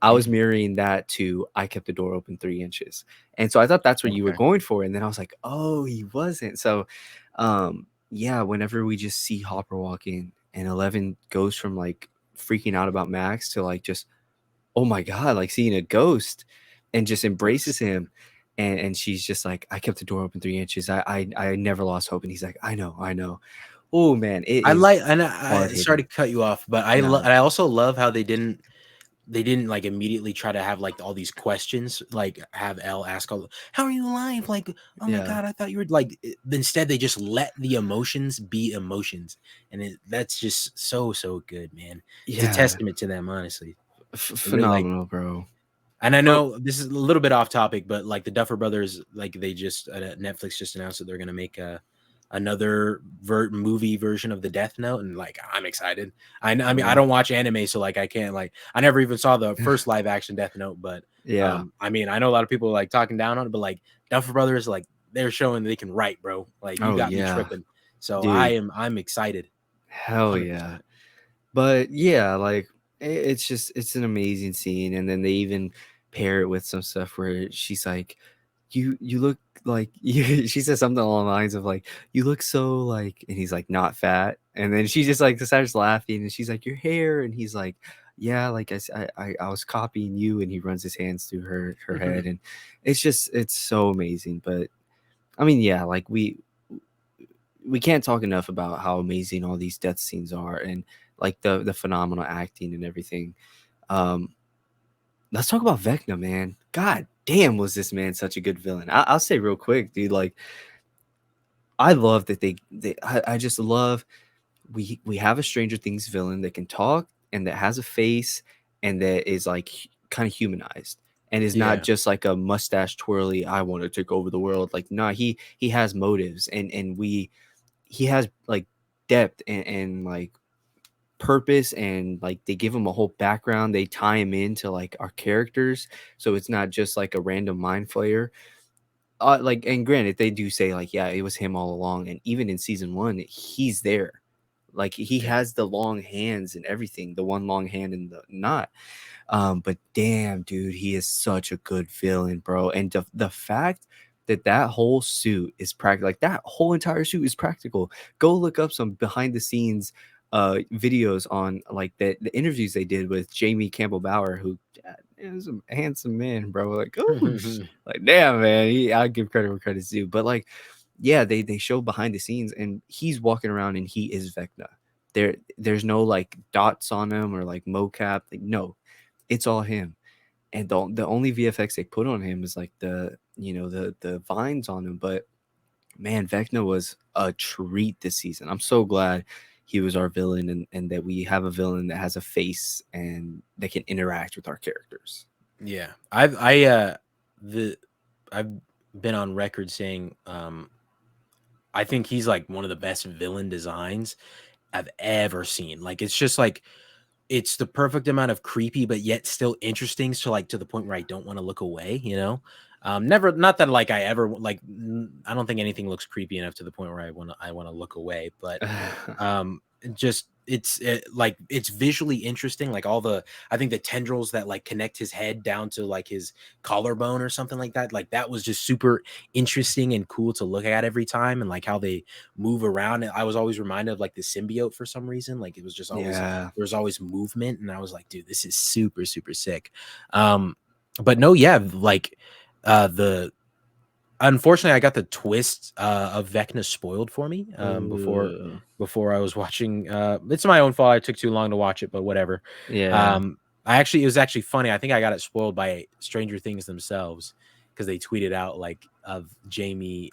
I was Mhm. mirroring that to "I kept the door open 3 inches." And so I thought that's what you were Okay. going for. And then I was like, oh, he wasn't. So, yeah, whenever we just see Hopper walk in and 11 goes from like freaking out about Max to like just, oh my God, like seeing a ghost, and just Yes. embraces him. And she's just like, I kept the door open 3 inches. I never lost hope. And he's like, I know, I know. Oh man, it I is like, and hard sorry hitting. to cut you off, but No. I also love how they didn't like immediately try to have like all these questions, like have Elle ask all, how are you alive? Like, oh my Yeah. God, I thought you were like, instead they just let the emotions be emotions. And that's just so good, man. It's a Yeah. testament to them, honestly. It really like, Phenomenal, bro. and I But know this is a little bit off topic, but like the Duffer Brothers, like they just Netflix just announced that they're gonna make another movie version of the Death Note, and like I'm excited. I mean I yeah. don't watch anime, so like I can't, like I never even saw the first live action Death Note, but Yeah. I mean I know a lot of people are, like talking down on it, but like Duffer Brothers, like they're showing they can write, bro. Like you Oh got me yeah. tripping. So Dude. I'm excited, Hell yeah. 100%. But yeah, like it's an amazing scene. And then they even pair it with some stuff where she's like, you look like you she says something along the lines of like, you look so like, and he's like, not fat. And then she just like starts laughing and she's like, your hair, and he's like, yeah, like I was copying you, and he runs his hands through her head. And it's so amazing. But I mean, yeah, like we can't talk enough about how amazing all these death scenes are, and like the phenomenal acting and everything. Um, let's talk about Vecna, man. God damn, was this man such a good villain? I'll say real quick, dude. Like, I love that I just love, we have a Stranger Things villain that can talk and that has a face and that is like kind of humanized, and is not Yeah, just like a mustache twirly, I want to take over the world. Like, no, he has motives, and he has like depth and like purpose, and like they give him a whole background, they tie him into like our characters, so it's not just like a random mind flayer. Like, and granted, they do say like, yeah, it was him all along, and even in season 1 he's there, like he yeah, has the long hands and everything, the one long hand and the not. But damn, dude, he is such a good villain, bro. And the fact that whole suit is practical. Like that whole entire suit is practical. Go look up some behind the scenes videos on like the interviews they did with Jamie Campbell Bower, who is a handsome man, bro. Like, oh, like damn, man. I'll give credit where credit's due. But like, yeah, they show behind the scenes, and he's walking around, and he is Vecna. There's no like dots on him or like mocap. Like, no, it's all him. And the only VFX they put on him is like the vines on him. But man, Vecna was a treat this season. I'm so glad he was our villain, and that we have a villain that has a face and that can interact with our characters. Yeah, I've been on record saying I think he's like one of the best villain designs I've ever seen. Like it's just like it's the perfect amount of creepy, but yet still interesting. So like to the point where I don't want to look away, you know? Never, not that like I ever like, I don't think anything looks creepy enough to the point where I want to look away, but just like it's visually interesting. Like I think the tendrils that like connect his head down to like his collarbone or something like that. Like that was just super interesting and cool to look at every time. And like how they move around. I was always reminded of like the symbiote for some reason. Like it was just always, Yeah. there was always movement. And I was like, dude, this is super, super sick. But no, yeah, like unfortunately I got the twist of Vecna spoiled for me before I was watching. It's my own fault. I took too long to watch it, but whatever. Yeah. It was actually funny. I think I got it spoiled by Stranger Things themselves because they tweeted out like of Jamie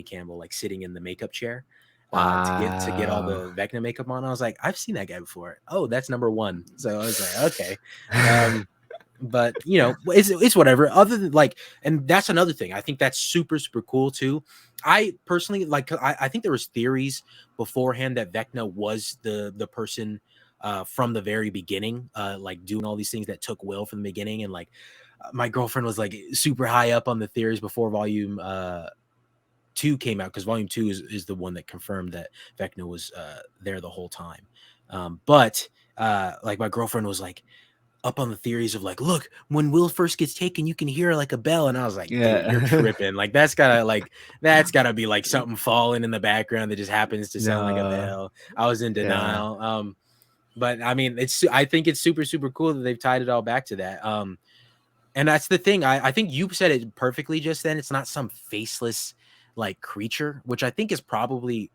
Campbell like sitting in the makeup chair to get all the Vecna makeup on. I was like, I've seen that guy before. Oh, that's number one. So I was like, okay. But you know, it's whatever. Other than like, and that's another thing. I think that's super, super cool too. I personally like. I think there was theories beforehand that Vecna was the person from the very beginning, like doing all these things that took Will from the beginning. And like, my girlfriend was like super high up on the theories before Volume 2 came out, because Volume 2 is the one that confirmed that Vecna was there the whole time. But like my girlfriend was like up on the theories of like, look, when Will first gets taken, you can hear like a bell. And I was like, dude, you're Yeah. tripping. Like that's gotta be like something falling in the background that just happens to sound like a No. bell. I was in Yeah. denial. But I mean, I think it's super, super cool that they've tied it all back to that. And that's the thing. I think you said it perfectly just then. It's not some faceless like creature, which I think is probably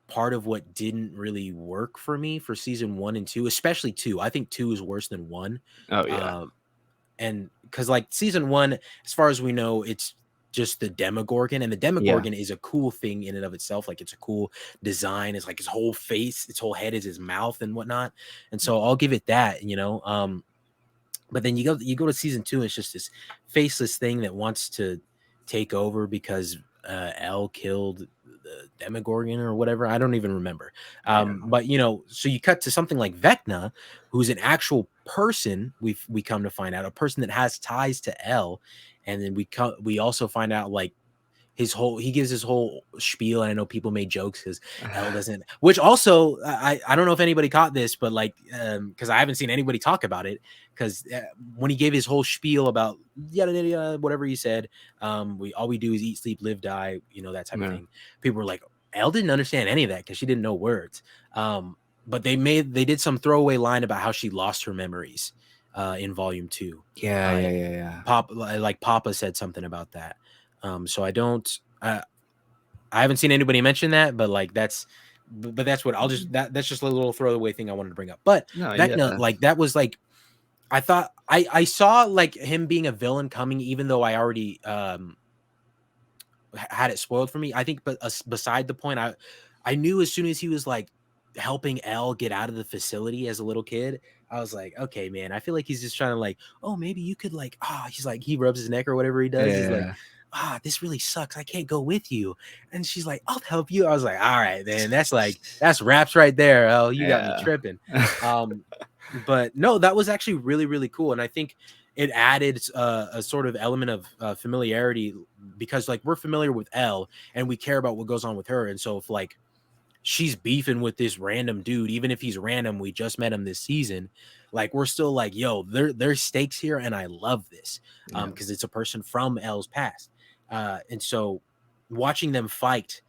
part of what didn't really work for me for season 1 and 2, especially 2. I think 2 is worse than 1. Oh yeah. Um, and because like season 1, as far as we know, it's just the Demogorgon, and the Yeah. Demogorgon is a cool thing in and of itself. Like it's a cool design. It's like his whole face, its whole head is his mouth and whatnot. And so I'll give it that, you know. But then you go to season 2, and it's just this faceless thing that wants to take over because L killed the Demogorgon or whatever. I don't even remember. Yeah. But you know, so you cut to something like Vecna, who's an actual person. We come to find out a person that has ties to L, and then we also find out like he gives his whole spiel. And I know people made jokes because L doesn't, which also I don't know if anybody caught this, but like because I haven't seen anybody talk about it, because when he gave his whole spiel about yada yada yada, whatever he said, all we do is eat, sleep, live, die, you know, that type of Yeah. thing. People were like, Elle didn't understand any of that because she didn't know words. But they did some throwaway line about how she lost her memories in Volume 2. Yeah. Yeah. Yeah. Yeah. Papa said something about that. So I haven't seen anybody mention that, but like that's what I'll just that's just a little throwaway thing I wanted to bring up. But No. Vecna, Yeah. like that was like, I thought I saw like him being a villain coming, even though I already had it spoiled for me. I think, but beside the point, I knew as soon as he was like helping Elle get out of the facility as a little kid, I was like, okay, man, I feel like he's just trying to like, oh, maybe you could like, he's like, he rubs his neck or whatever he does. He's like, Yeah. this really sucks. I can't go with you. And she's like, I'll help you. I was like, all right, man, that's raps right there. Oh, you got me Yeah. tripping. But no, that was actually really, really cool. And I think it added a sort of element of familiarity, because like we're familiar with Elle and we care about what goes on with her. And so if like she's beefing with this random dude, even if he's random, we just met him this season, like we're still like, yo, there's stakes here. And I love this Yeah. because it's a person from Elle's past. And so watching them fight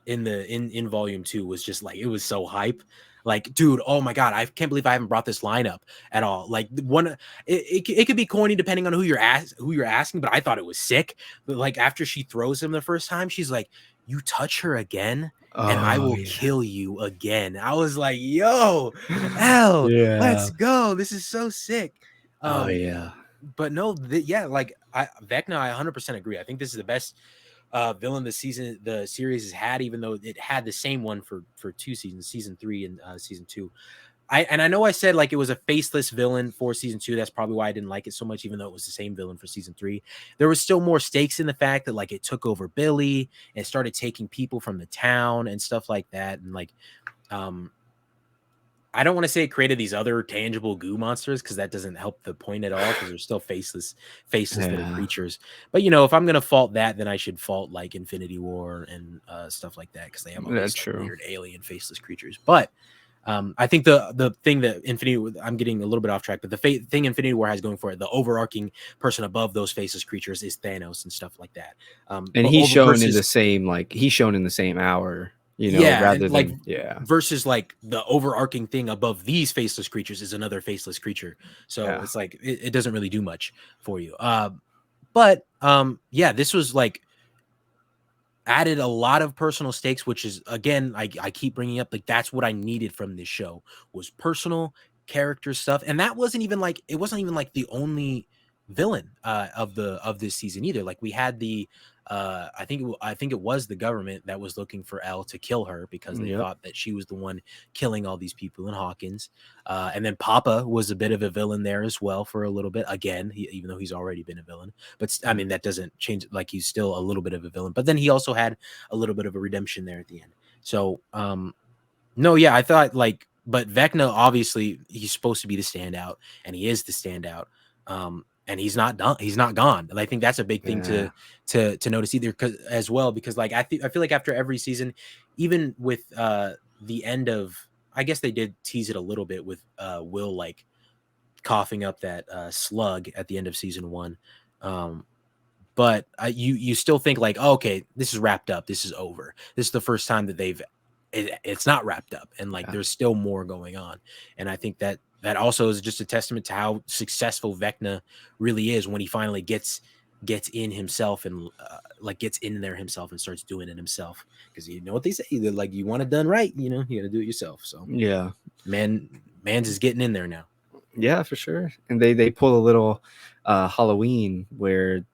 in volume 2 was just like, it was so hype. Like, dude, oh my god, I can't believe I haven't brought this line up at all. Like, it could be corny depending on who you're asking, but I thought it was sick. But like, after she throws him the first time, she's like, "You touch her again, and I Oh will yeah. kill you again." I was like, "Yo, L, let's Yeah. go! This is so sick." Oh Um, yeah. but no, yeah, like Vecna, I 100% agree. I think this is the best villain the series has had, even though it had the same one for 2 seasons, season 3 and season 2. I know I said like it was a faceless villain for season 2. That's probably why I didn't like it so much, even though it was the same villain for season 3. There was still more stakes in the fact that like it took over Billy and started taking people from the town and stuff like that. And like, um, I don't want to say it created these other tangible goo monsters, because that doesn't help the point at all, because they're still faceless little Yeah. creatures. But you know, if I'm gonna fault that, then I should fault like Infinity War and stuff like that, because they have all That's these like true. weird alien faceless creatures. But I think the thing that I'm getting a little bit off track, but the thing Infinity War has going for it, the overarching person above those faceless creatures, is Thanos and stuff like that. And But he's over shown in the versus same he's shown in the same hour, yeah, rather and like than yeah. versus like the overarching thing above these faceless creatures is another faceless creature. So Yeah. it's like it doesn't really do much for you. But yeah, this was like added a lot of personal stakes, which is again, I keep bringing up, like, that's what I needed from this show, was personal character stuff. And that wasn't even like, it wasn't even like the only villain of this season either. Like, we had the I think it was the government that was looking for Elle to kill her, because they Yep. thought that she was the one killing all these people in Hawkins. And then Papa was a bit of a villain there as well for a little bit, again, even though he's already been a villain. But I mean, that doesn't change it. Like, he's still a little bit of a villain, but then he also had a little bit of a redemption there at the end. So no, yeah, I thought like, but Vecna, obviously he's supposed to be the standout, and he is the standout. And he's not done, he's not gone. And I think that's a big thing Yeah. to notice either, because as well, because like I feel like after every season, even with the end of, I guess they did tease it a little bit with Will like coughing up that slug at the end of season 1. Um, but you still think like, oh, okay, this is wrapped up, this is over. This is the first time that it's not wrapped up, and like Yeah. there's still more going on. And I think that that also is just a testament to how successful Vecna really is when he finally gets in himself, and like gets in there himself and starts doing it himself. Because you know what they say, that like, you want it done right, you know, you got to do it yourself. So Yeah. man's is getting in there now. Yeah, for sure. And they pull a little Halloween where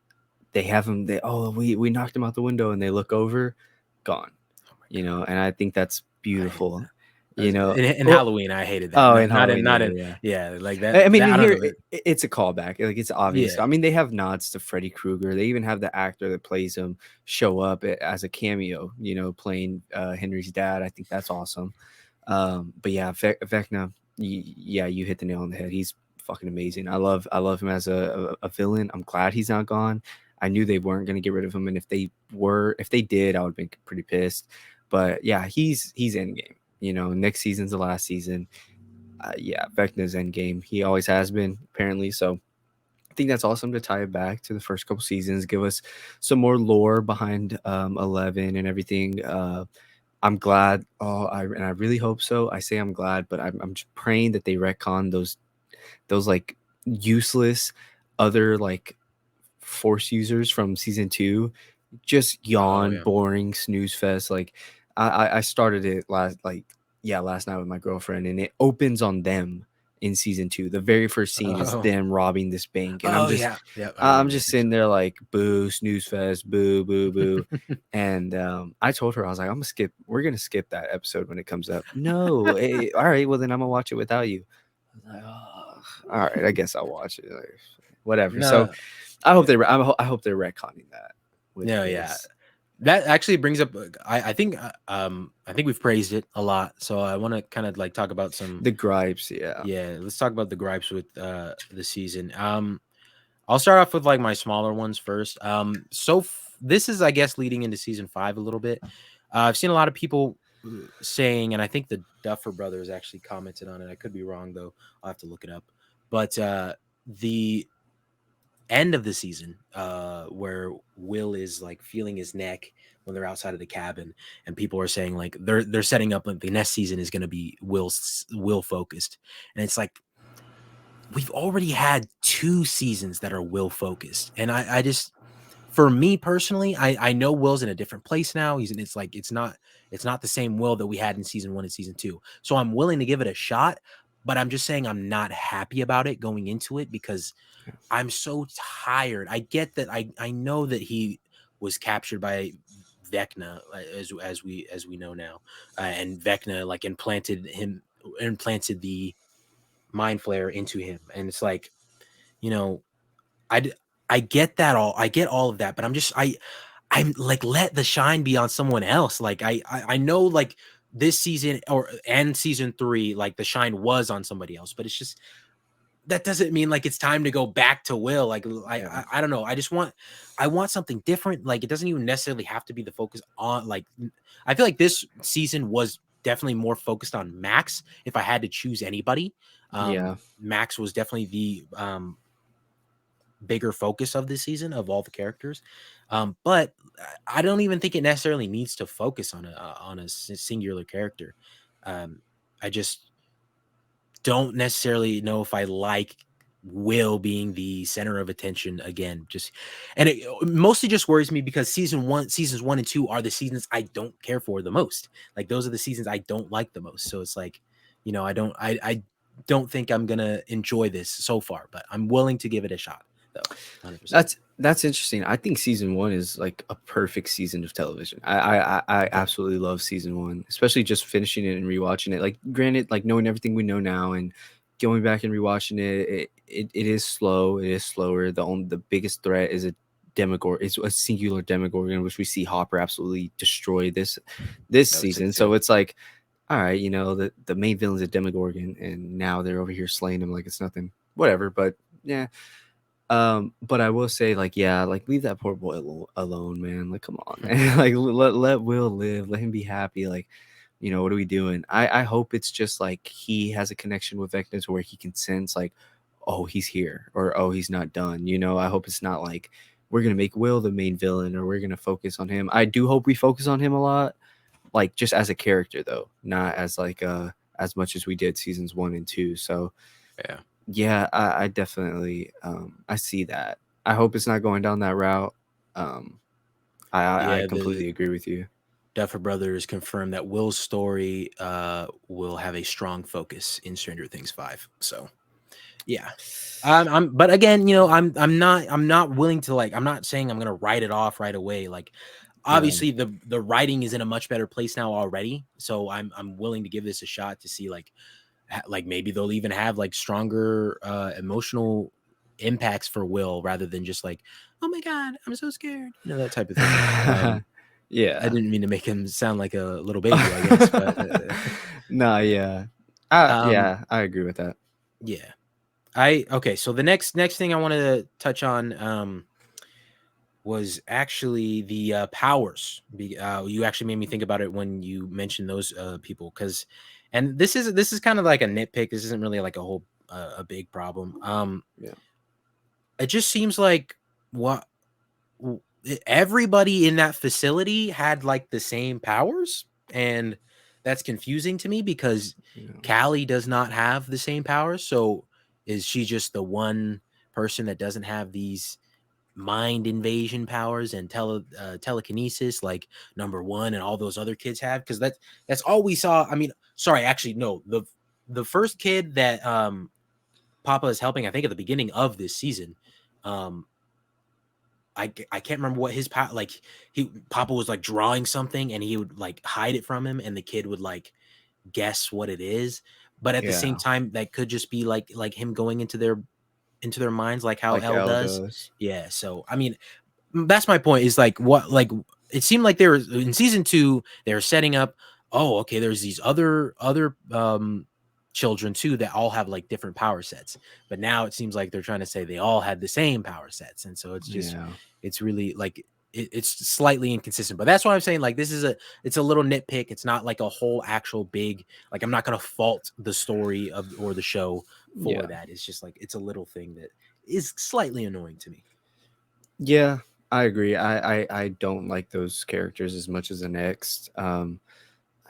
they have him. We knocked him out the window, and they look over, gone. Oh my god, And I think that's I hated beautiful. that. In Well, Halloween, I hated that. oh, Not in not in Halloween, not yeah, in yeah. yeah, like I mean, that. I don't here know that. it's a callback. Like, it's obvious. Yeah. I mean, they have nods to Freddy Krueger. They even have the actor that plays him show up as a cameo. Playing Henry's dad. I think that's awesome. But yeah, Vecna. Yeah, you hit the nail on the head. He's fucking amazing. I love him as a villain. I'm glad he's not gone. I knew they weren't going to get rid of him, and if they did, I would have been pretty pissed. But yeah, he's in game. Next season's the last season. Yeah, Vecna's endgame. He always has been, apparently. So I think that's awesome to tie it back to the first couple seasons, give us some more lore behind 11 and everything. I'm glad. And I really hope so. I say I'm glad, but I'm just praying that they retcon those like useless other like force users from season 2. Just Oh yawn, yeah. boring snooze fest. Like, I started it last night with my girlfriend, and it opens on them in season 2. The very first scene is Oh. them robbing this bank, and Oh yeah. Yeah. I I'm remember just this sitting episode. there like, boo, snooze fest, boo, boo, boo. And I told her, I was like, we're gonna skip that episode when it comes up. No, all right, well then I'm gonna watch it without you. I was like, oh, all right, I guess I'll watch it. Like, whatever. So No. I hope they're retconning that with No. Yeah. this. That actually brings up. I think we've praised it a lot. So I want to kind of like talk about some. The gripes, yeah. Yeah. Let's talk about the gripes with the season. I'll start off with like my smaller ones first. This is, I guess, leading into season 5 a little bit. I've seen a lot of people saying, and I think the Duffer Brothers actually commented on it. I could be wrong though. I'll have to look it up. But the end of the season, where Will is like feeling his neck when they're outside of the cabin, and people are saying like they're setting up like the next season is going to be Will focused, and it's like we've already had 2 seasons that are Will focused, and I just, for me personally, I know Will's in a different place now. It's not the same Will that we had in season 1 and season 2. So I'm willing to give it a shot, but I'm just saying I'm not happy about it going into it because I'm so tired. I get that. I know that he was captured by Vecna, as we know now, and Vecna like implanted the mind flare into him, and it's like, you know, I I get that all. I get all of that, but I'm like, let the shine be on someone else. Like I know like this season and season 3, like the shine was on somebody else, but it's just that doesn't mean like it's time to go back to Will. Like Yeah. I don't know. I want something different. Like it doesn't even necessarily have to be the focus on like I feel like this season was definitely more focused on Max. If I had to choose anybody, Yeah. Max was definitely the bigger focus of this season of all the characters. But I don't even think it necessarily needs to focus on a singular character. I just don't necessarily know if I like Will being the center of attention again. Just and it mostly just worries me because seasons 1 and 2 are the seasons I don't care for the most. Like those are the seasons I don't like the most. So it's like, I don't think I'm gonna enjoy this so far, but I'm willing to give it a shot though. 100%. That's interesting. I think season one is like a perfect season of television. I Yeah. absolutely love season one, especially just finishing it and rewatching it. Like, granted, like knowing everything we know now and going back and rewatching it is slow. It is slower. The biggest threat is a demogorgon. It's a singular demogorgon, which we see Hopper absolutely destroy this I would say season. So too. it's like, all right, the main villain's a demogorgon, and now they're over here slaying him like it's nothing. Whatever, but yeah. But I will say, like, yeah, like leave that poor boy alone, man. Like, come on, man. Like, let Will live, let him be happy. Like, what are we doing? I hope it's just like he has a connection with Vecna to where he can sense like, oh, he's here, or oh, he's not done. I hope it's not like we're gonna make Will the main villain, or we're gonna focus on him. I do hope we focus on him a lot, like just as a character though, not as like as much as we did seasons 1 and 2. So Yeah. yeah, I definitely I see that. I hope it's not going down that route. Um, I Yeah, the completely agree with you. Duffer Brothers confirmed that Will's story will have a strong focus in Stranger Things 5. So yeah. But again, I'm not willing to like, I'm not saying I'm gonna write it off right away. Like Yeah, obviously the writing is in a much better place now already. So I'm willing to give this a shot to see like maybe they'll even have like stronger emotional impacts for Will rather than just like, oh my god, I'm so scared, that type of thing. I yeah. didn't mean to make him sound like a little baby, I guess, but Nah, yeah. um, Yeah, I agree with that. yeah. Okay. So the next thing I wanted to touch on was actually the you actually made me think about it when you mentioned those people, because, and this is kind of like a nitpick. This isn't really like a whole a big problem. Yeah, It just seems like what everybody in that facility had like the same powers, and that's confusing to me because yeah, Callie does not have the same powers. So is she just the one person that doesn't have these mind invasion powers and telekinesis like number one and all those other kids have? Because that's all we saw. I mean, sorry, actually no, the first kid that Papa is helping, I think at the beginning of this season, um I can't remember what his like he Papa was like drawing something and he would like hide it from him and the kid would like guess what it is, but at the same yeah. time that could just be like him going into their minds like how Like L L does. does. Yeah, so I mean, that's my point, is like what, like it seemed like they were in season 2 they were setting up, oh okay, there's these other children too that all have like different power sets, but now it seems like they're trying to say they all had the same power sets, and so Yeah, it's really like it's slightly inconsistent. But that's why I'm saying like it's a little nitpick. It's not like a whole actual big, like I'm not gonna fault the story of or the show for yeah. that. It's just like it's a little thing that is slightly annoying to me. Yeah, I agree. I don't like those characters as much as the next. I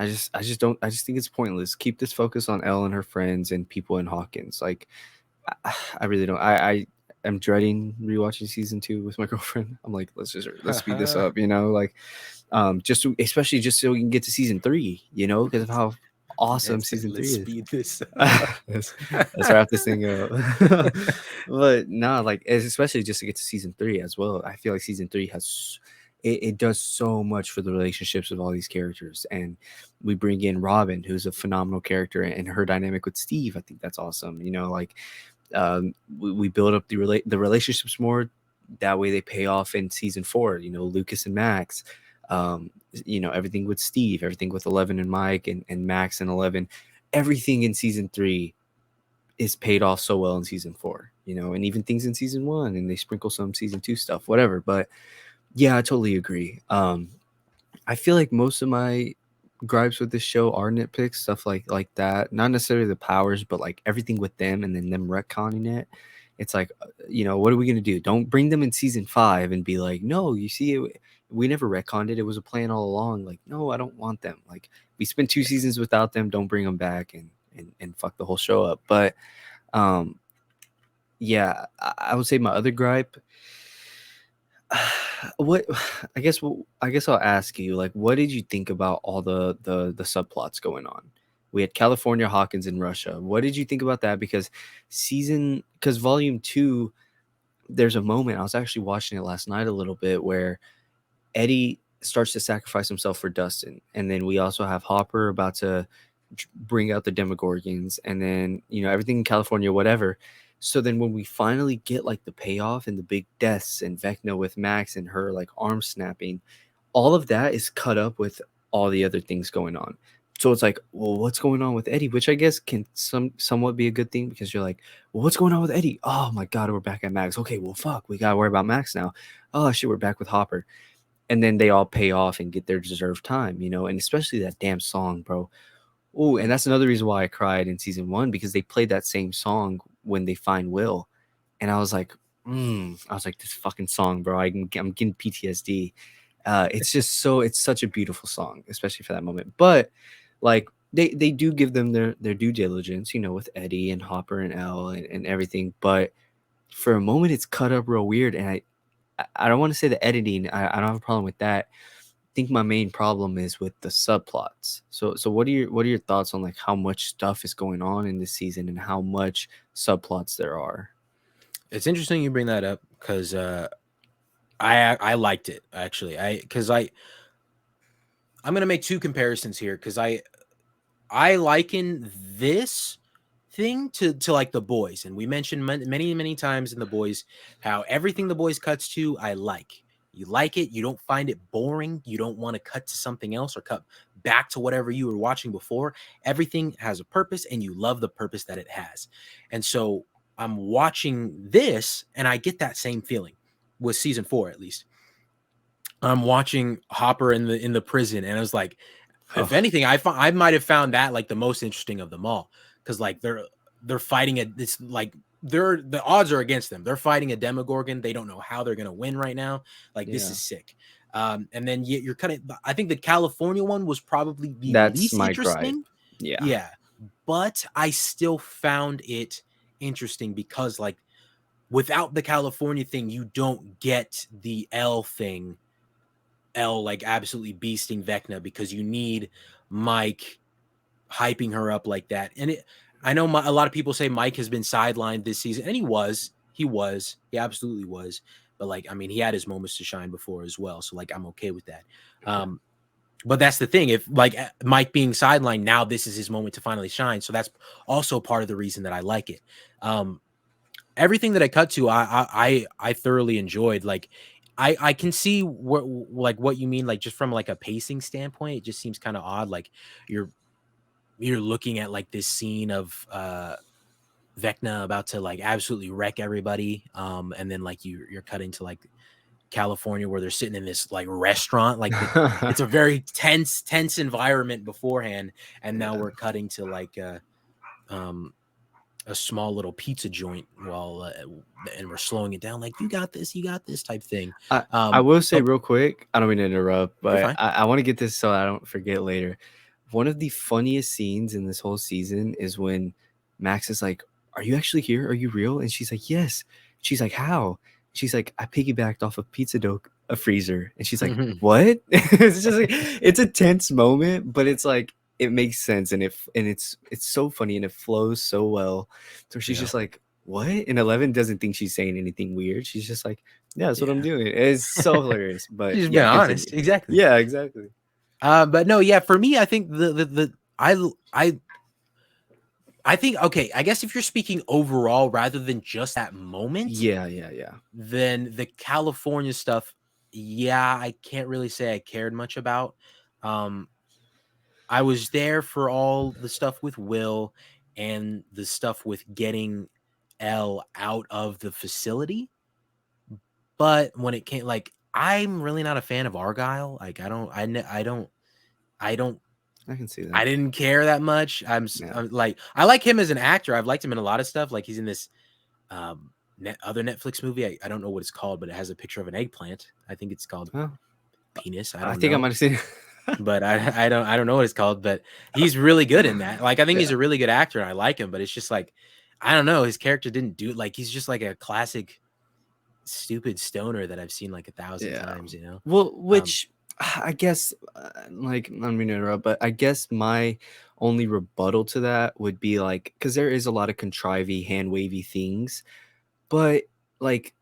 just don't. I just think it's pointless. Keep this focus on Elle and her friends and people in Hawkins. Like, I really don't. I am dreading rewatching season 2 with my girlfriend. I'm like, let's speed this up, like, especially just so we can get to season 3, because of how awesome And say, season let's 3 is. speed this up. let's, let's wrap this thing up. But nah, like especially just to get to season 3 as well. I feel like season 3 it does so much for the relationships of all these characters, and we bring in Robin, who's a phenomenal character, and her dynamic with Steve. I think that's awesome. Like, we build up the relationships more. That way they pay off in season 4. Lucas and Max. Everything with Steve, everything with 11 and Mike, and Max and 11. Everything in season 3 is paid off so well in season 4. And even things in season 1, and they sprinkle some season 2 stuff, whatever. But yeah, I totally agree. I feel like most of my gripes with this show are nitpicks, stuff like that. Not necessarily the powers, but like everything with them, and then them retconning it. It's like, what are we gonna do? Don't bring them in season 5 and be like, no, you see, we never retconned it. It was a plan all along. Like, no, I don't want them. Like, we spent 2 seasons without them. Don't bring them back and fuck the whole show up. But um, yeah, I would say my other gripe, what I guess I'll ask you, like, what did you think about all the subplots going on? We had California, Hawkins, and Russia. What did you think about that? Because volume 2, there's a moment, I was actually watching it last night a little bit, where Eddie starts to sacrifice himself for Dustin, and then we also have Hopper about to bring out the Demogorgons, and then everything in California, whatever. So then when we finally get like the payoff and the big deaths and Vecna with Max and her like arm snapping, all of that is cut up with all the other things going on. So it's like, well, what's going on with Eddie? Which I guess can somewhat be a good thing, because you're like, well, what's going on with Eddie? Oh my god, we're back at Max. Okay, well, fuck, we gotta worry about Max now. Oh shit, we're back with Hopper. And then they all pay off and get their deserved time, and especially that damn song, bro. Oh, and that's another reason why I cried in season 1, because they played that same song when they find Will, and I was like, this fucking song, bro. I'm getting PTSD. It's such a beautiful song, especially for that moment. But like, they do give them their due diligence, with Eddie and Hopper and Elle and everything. But for a moment, it's cut up real weird, and I don't want to say the editing. I don't have a problem with that. Think my main problem is with the subplots. So what are your thoughts on like how much stuff is going on in this season and how much subplots there are? It's interesting you bring that up because I liked it actually. I'm gonna make two comparisons here because I liken this thing to like The Boys, and we mentioned many times in The Boys how everything The Boys cuts to I like. You like it, you don't find it boring, you don't want to cut to something else or cut back to whatever you were watching before. Everything has a purpose and you love the purpose that it has. And so I'm watching this and I get that same feeling with season 4 at least. I'm watching Hopper in the prison, and I was like, if Oh, anything, I might have found that like the most interesting of them all, because like they're fighting this like the odds are against them. They're fighting a Demogorgon. They don't know how they're gonna win right now. Like this yeah. is sick. And then you're kind of. I think the California one was probably the That's least my gripe. interesting. Yeah. Yeah, but I still found it interesting because like without the California thing, you don't get the L thing L like absolutely beasting Vecna because you need Mike hyping her up like that. And I know a lot of people say Mike has been sidelined this season, and he absolutely was. But like, I mean, he had his moments to shine before as well. So like, I'm okay with that. Yeah. But that's the thing. If like Mike being sidelined, now this is his moment to finally shine. So that's also part of the reason that I like it. Everything that I cut to, I thoroughly enjoyed. Like, I can see what you mean. Like, just from like a pacing standpoint, it just seems kind of odd. Like you're you're looking at like this scene of Vecna about to like absolutely wreck everybody, and then like you're cutting to like California where they're sitting in this like restaurant. Like it's a very tense environment beforehand, and now Yeah. we're cutting to like um a small little pizza joint while and we're slowing it down, like you got this type thing. I will say Oh, real quick, I don't mean to interrupt, you're but fine. I want to get this so I don't forget later. One of the funniest scenes in this whole season is when Max is like, "Are you actually here? Are you real?" And she's like, "Yes." She's like, "How?" She's like, "I piggybacked off a pizza dough, a freezer." And she's like, "What?" It's just like it's a tense moment, but it's like it makes sense, and it's so funny and it flows so well. So she's Yeah, just like, "What?" And 11 doesn't think she's saying anything weird. She's just like, yeah, that's what I'm yeah. doing. It's so hilarious. But She's just yeah, being honest, continue. exactly. Yeah, exactly. But no, yeah, for me, I think the I I think, okay, I guess if you're speaking overall rather than just that moment, Yeah, yeah, yeah. then the California stuff, yeah, I can't really say I cared much about. Um, I was there for all the stuff with Will and the stuff with getting Elle out of the facility. But when it came, like, I'm really not a fan of Argyle. Like, I don't, I can see I that. didn't care that much. Yeah. I'm like, I like him as an actor. I've liked him in a lot of stuff. Like, he's in this other Netflix movie. I don't know what it's called, but it has a picture of an eggplant. I think it's called Well, Penis. I I don't think I might know, have seen it. but I don't know what it's called. But he's really good in that. Like, I think he's Yeah. a really good actor, and I like him. But it's just like, I don't know. His character didn't do, like, he's just like a classic stupid stoner that I've seen like 1,000 Yeah. times. You know. Well, Um, which I guess, like, I don't mean to interrupt, but I guess my only rebuttal to that would be like, because there is a lot of contrivey, hand wavy things. But like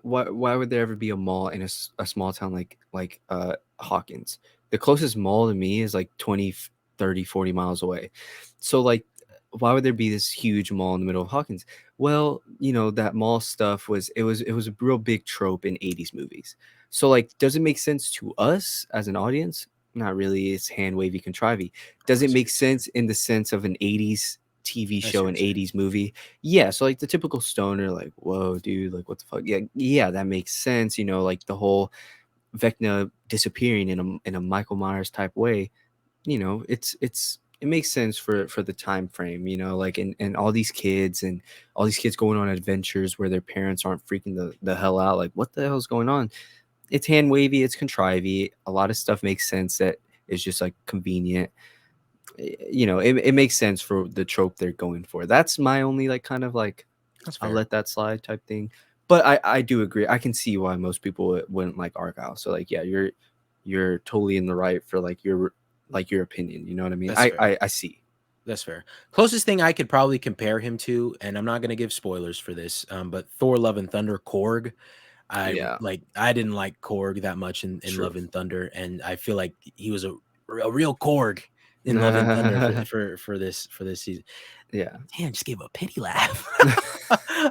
why would there ever be a mall in a small town like Hawkins? The closest mall to me is like 20, 30, 40 miles away. So like why would there be this huge mall in the middle of Hawkins? Well, that mall stuff was a real big trope in 80s movies. So like does it make sense to us as an audience? Not really. It's hand wavy contrivey. oh, Does I it see make what you're saying. sense in the sense of an 80s TV I see show, what an you're saying. 80s movie? Yeah, so like the typical stoner, like, whoa, dude, like what the fuck? Yeah, yeah, that makes sense. Like the whole Vecna disappearing in a Michael Myers type way. It makes sense for the time frame. Like and all these kids going on adventures where their parents aren't freaking the hell out. Like, what the hell's going on? It's hand wavy, it's contrivey. A lot of stuff makes sense that is just like convenient. It makes sense for the trope they're going for. That's my only like kind of like That's I'll fair. let that slide type thing. But I do agree. I can see why most people wouldn't like Argyle. So like yeah, you're totally in the right for like your opinion. You know what I mean? That's I fair. I, I see. That's fair. Closest thing I could probably compare him to, and I'm not going to give spoilers for this, but Thor: Love and Thunder, Korg. Yeah, I didn't like Korg that much in true. Love and Thunder, and I feel like he was a real Korg in Love and Thunder for this season. Yeah. Damn, just gave a pity laugh.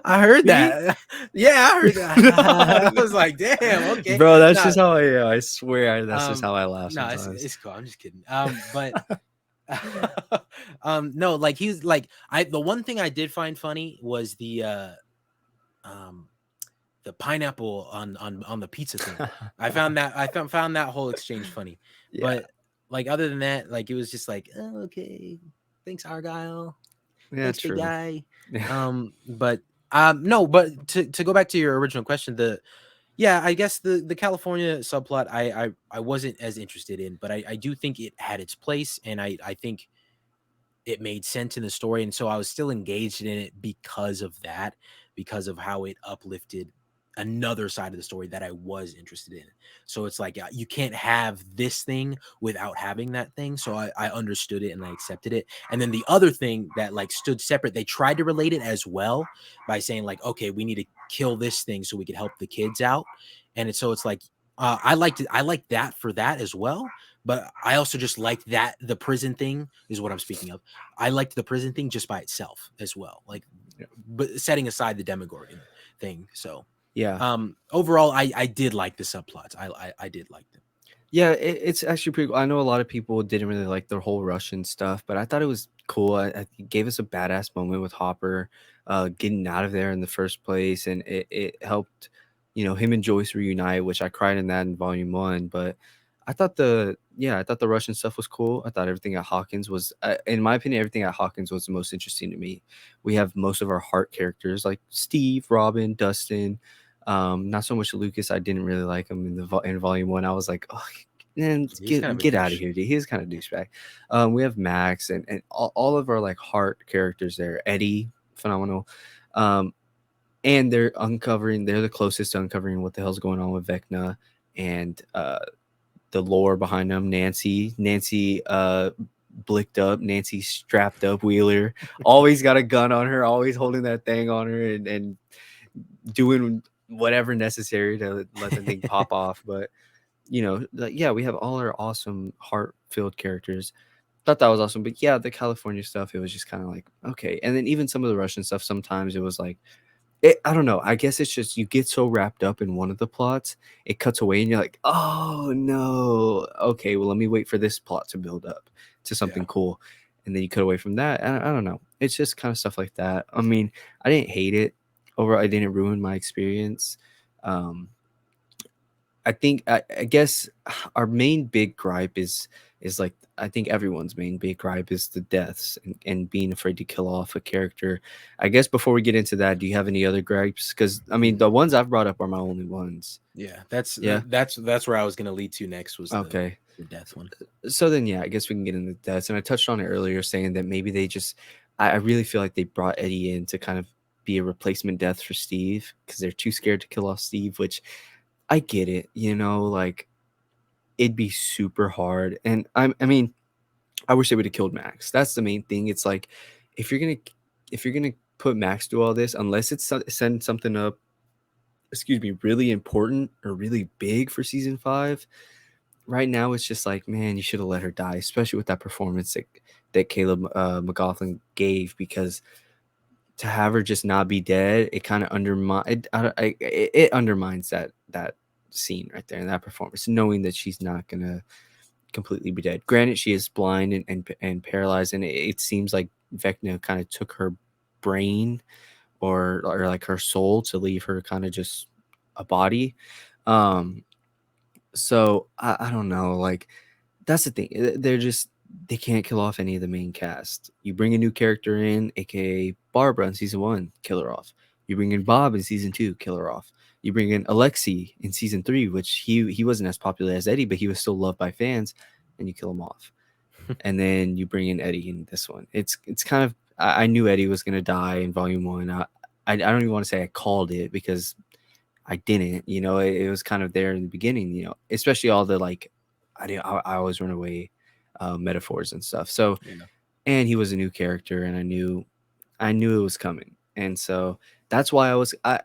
I heard Me? that. Yeah, I heard that. I was like, damn, okay. Bro, that's Nah, just how I swear that's just how I laugh no, sometimes. it's cool. I'm just kidding. But no, like he's like the one thing I did find funny was um the pineapple on the pizza thing. I found that whole exchange funny. Yeah. But like other than that, like it was just like, oh, okay, thanks Argyle, Yeah, thanks big true. guy. Yeah. But no, but to go back to your original question, yeah, I guess the California subplot I wasn't as interested in, but I do think it had its place, and I think it made sense in the story, and so I was still engaged in it because of that, because of how it uplifted another side of the story that I was interested in. So it's like you can't have this thing without having that thing. So I understood it and I accepted it. And then the other thing that like stood separate, they tried to relate it as well by saying like, okay, we need to kill this thing so we can help the kids out. And it's like I liked it. I liked that for that as well. But I also just liked that the prison thing is what I'm speaking of. I liked the prison thing just by itself as well. Like, Yeah. but setting aside the Demogorgon thing. So, Yeah. overall, I did like the subplots. I did like them. Yeah, it's actually pretty cool. I know a lot of people didn't really like the whole Russian stuff, but I thought it was cool. It gave us a badass moment with Hopper getting out of there in the first place, and it helped, him and Joyce reunite, which I cried in that in volume one. But I thought yeah, I thought the Russian stuff was cool. I thought everything at Hawkins was, in my opinion, everything at Hawkins was the most interesting to me. We have most of our heart characters like Steve, Robin, Dustin. Not so much Lucas. I didn't really like him in in Volume One. I was like, oh, man, He was kind of a get out of douche. here, dude. He was kind of douchebag. We have Max and all of our like heart characters there. Eddie, phenomenal. Um, and they're the closest to uncovering what the hell's going on with Vecna and the lore behind them. Nancy blicked up, Nancy strapped up Wheeler, always got a gun on her, always holding that thing on her and doing whatever necessary to let the thing pop off. But yeah, we have all our awesome heart filled characters. Thought that was awesome. But yeah, the California stuff, it was just kind of like, okay. And then even some of the Russian stuff, sometimes it was like, I don't know. I guess it's just you get so wrapped up in one of the plots, it cuts away, and you're like, "Oh no, okay. Well, let me wait for this plot to build up to Yeah. something cool," and then you cut away from that. I don't know. It's just kind of stuff like that. I mean, I didn't hate it. Overall, I didn't ruin my experience. Um, I think I guess our main big gripe is like I think everyone's main big gripe is the deaths and being afraid to kill off a character. I guess before we get into that, do you have any other gripes? Because I mean, the ones I've brought up are my only ones. Yeah, that's Yeah. that's where I was gonna lead to next was Okay. the death one. So then, yeah, I guess we can get into deaths. And I touched on it earlier, saying that maybe they just, I really feel like they brought Eddie in to kind of be a replacement death for Steve because they're too scared to kill off Steve, which I get it. Like it'd be super hard. And I mean, I wish they would have killed Max. That's the main thing. It's like if you're gonna put Max through all this, unless it's send something up, excuse me, really important or really big for season 5. Right now, it's just like, man, you should have let her die, especially with that performance that Caleb McLaughlin gave. Because to have her just not be dead, it kind of it undermines that scene right there and that performance, knowing that she's not gonna completely be dead. Granted, she is blind and paralyzed, and it seems like Vecna kind of took her brain or like her soul to leave her kind of just a body. Um, so I don't know. Like that's the thing. They can't kill off any of the main cast. You bring a new character in, aka Barbara in season 1, kill her off. You bring in Bob in season 2, kill her off. You bring in Alexi in season 3, which he wasn't as popular as Eddie, but he was still loved by fans, and you kill him off. And then you bring in Eddie in this one. It's kind of I knew Eddie was gonna die in volume 1. I don't even want to say I called it because I didn't. It was kind of there in the beginning. Especially all the like I always run away metaphors and stuff. So Yeah. and he was a new character, and I knew it was coming, and so that's why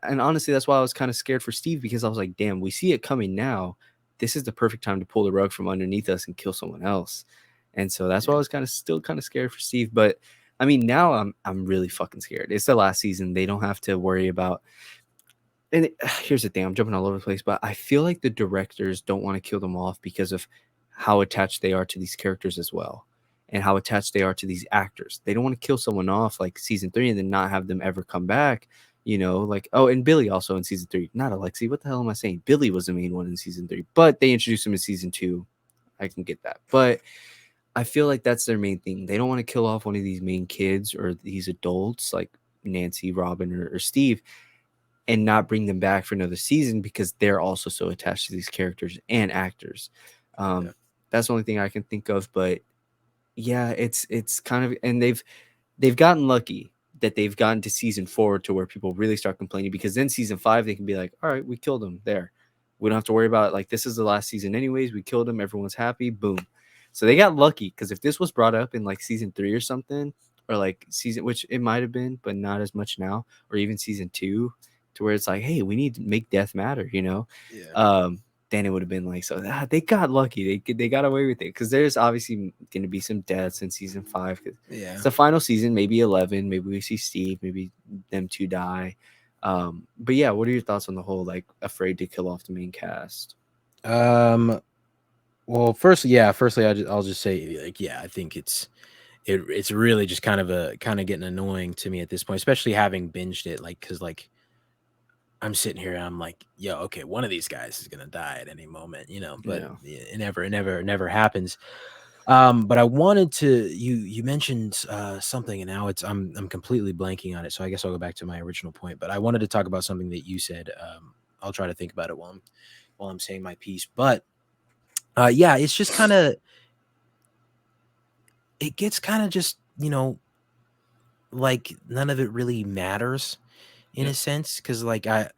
and honestly, that's why I was kind of scared for Steve because I was like, damn, we see it coming now. This is the perfect time to pull the rug from underneath us and kill someone else, and so that's why I was still kind of scared for Steve. But I mean, now I'm really fucking scared. It's the last season. They don't have to worry about. And here's the thing, I'm jumping all over the place, but I feel like the directors don't want to kill them off because of how attached they are to these characters as well, and how attached they are to these actors. They don't want to kill someone off like season 3 and then not have them ever come back. Like, oh, and Billy also in season 3, not Alexi. What the hell am I saying? Billy was the main one in season 3, but they introduced him in season 2. I can get that, but I feel like that's their main thing. They don't want to kill off one of these main kids or these adults like Nancy, Robin, or Steve, and not bring them back for another season because they're also so attached to these characters and actors. Yeah. Um, that's the only thing I can think of. But yeah, it's kind of, and they've gotten lucky that they've gotten to season 4 to where people really start complaining, because then season 5 they can be like, all right, we killed them there. We don't have to worry about it. Like, this is the last season anyways. We killed them. Everyone's happy. Boom. So they got lucky, because if this was brought up in like season 3 or something, or like season, which it might have been, but not as much now, or even season 2, to where it's like, hey, we need to make death matter. Yeah. Then it would have been like, so they got lucky. They got away with it, because there's obviously going to be some deaths in season 5. Cause Yeah. it's the final season, maybe 11. Maybe we see Steve. Maybe them two die. But yeah, what are your thoughts on the whole like afraid to kill off the main cast? Well, firstly, I'll just say, like, yeah, I think it's really just kind of getting annoying to me at this point, especially having binged it, like, because like I'm sitting here and I'm like, yo, okay, one of these guys is gonna die at any moment, but Yeah. it never happens. But I wanted to you mentioned something, and now I'm completely blanking on it. So I guess I'll go back to my original point. But I wanted to talk about something that you said. I'll try to think about it while I'm saying my piece. But yeah, it's just kind of it gets kind of just like none of it really matters in Yeah. a sense, because like I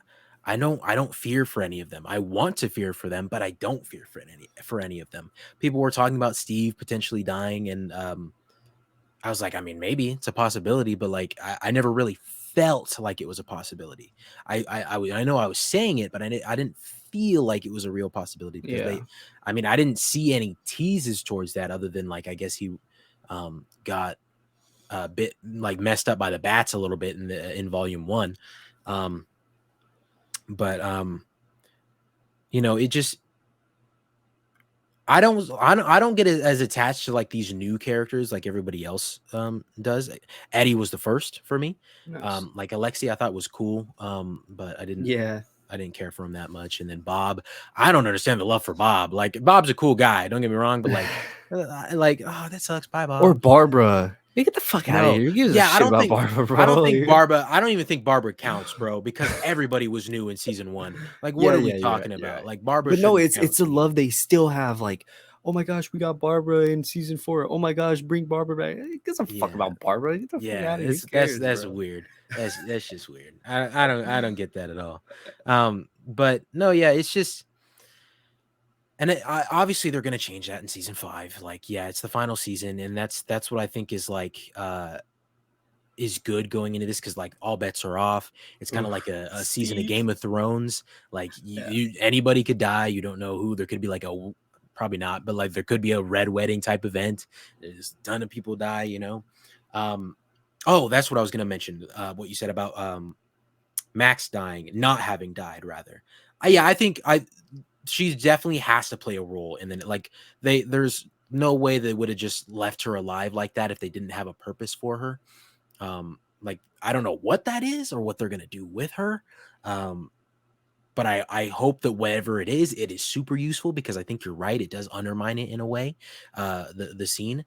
don't fear for any of them. I want to fear for them, but I don't fear for any of them. People were talking about Steve potentially dying, and I was like, I mean, maybe it's a possibility, but like I never really felt like it was a possibility. I know I was saying it, but I didn't feel like it was a real possibility because Yeah. I mean, I didn't see any teases towards that other than like I guess he got a bit like messed up by the bats a little bit in volume one. Um, but it just I don't get as attached to like these new characters like everybody else does. Eddie was the first for me. Nice. Like Alexi I thought was cool, but Yeah. I didn't care for him that much. And then Bob, I don't understand the love for Bob. Like Bob's a cool guy, don't get me wrong, but oh, that sucks. Bye, Or Bob. Barbara. Hey, get the fuck out of No, here. Who gives a yeah, shit about Barbara, bro? Like, I don't even think Barbara counts, bro, because everybody was new in season one. Like, what yeah, are we yeah, you're right. talking You're about? right. Like, Barbara But no, shouldn't it's count a to me. love they still have. Like, oh my gosh, we got Barbara in season 4. Oh my gosh, bring Barbara back. Who gives a fuck Yeah. about Barbara? Get the fuck Yeah, out of here. Who that's cares, that's bro? weird. That's just weird. I don't get that at all. But no, yeah, it's just and obviously they're gonna change that in season five. Like, yeah, it's the final season, and that's what I think is good going into this because like all bets are off. It's kind of like Oof. a season of Steve. Game of Thrones. Like Yeah. anybody could die. You don't know who. There could be like probably not, but like there could be a red wedding type event. There's a ton of people die. Um, oh, that's what I was gonna mention. What you said about Max dying, not having died, rather. Yeah, I think she definitely has to play a role, and then like there's no way they would have just left her alive like that if they didn't have a purpose for her. Like I don't know what that is or what they're gonna do with her. Um, but I hope that whatever it is super useful because I think you're right. It does undermine it in a way, the scene.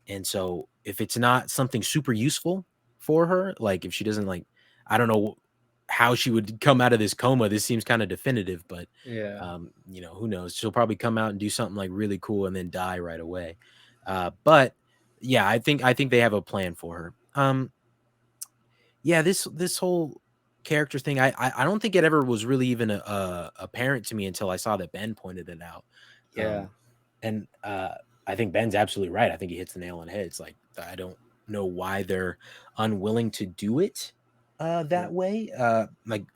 And so if it's not something super useful for her, like if she doesn't like, I don't know how she would come out of this coma. This seems kind of definitive, but Yeah. who knows? She'll probably come out and do something like really cool and then die right away. But yeah, I think they have a plan for her. Yeah, this whole character thing, I don't think it ever was really even apparent to me until I saw that Ben pointed it out. Yeah. Um, and I think Ben's absolutely right. I think he hits the nail on the head. It's like I don't know why they're unwilling to do it Yeah. that way. Like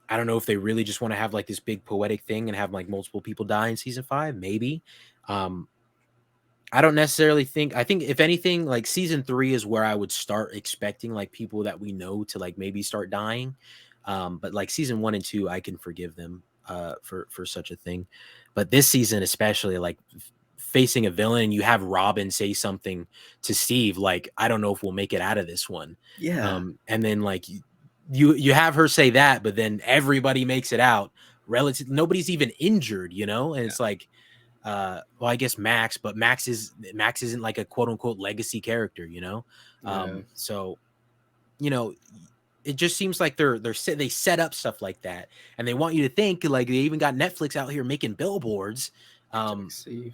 I don't know if they really just want to have like this big poetic thing and have like multiple people die in season five, maybe. Um, I don't necessarily think I think if anything, like season 3 is where I would start expecting like people that we know to like maybe start dying. But like season 1 and 2, I can forgive them for such a thing. But this season, especially like facing a villain, you have Robin say something to Steve, like, I don't know if we'll make it out of this one. Yeah. And then like you have her say that, but then everybody makes it out. Relative nobody's even injured, and Yeah. it's like well, I guess Max, but Max isn't like a quote unquote legacy character, Yeah. So you know it just seems like they set up stuff like that, and they want you to think like they even got Netflix out here making billboards, Protect um Steve.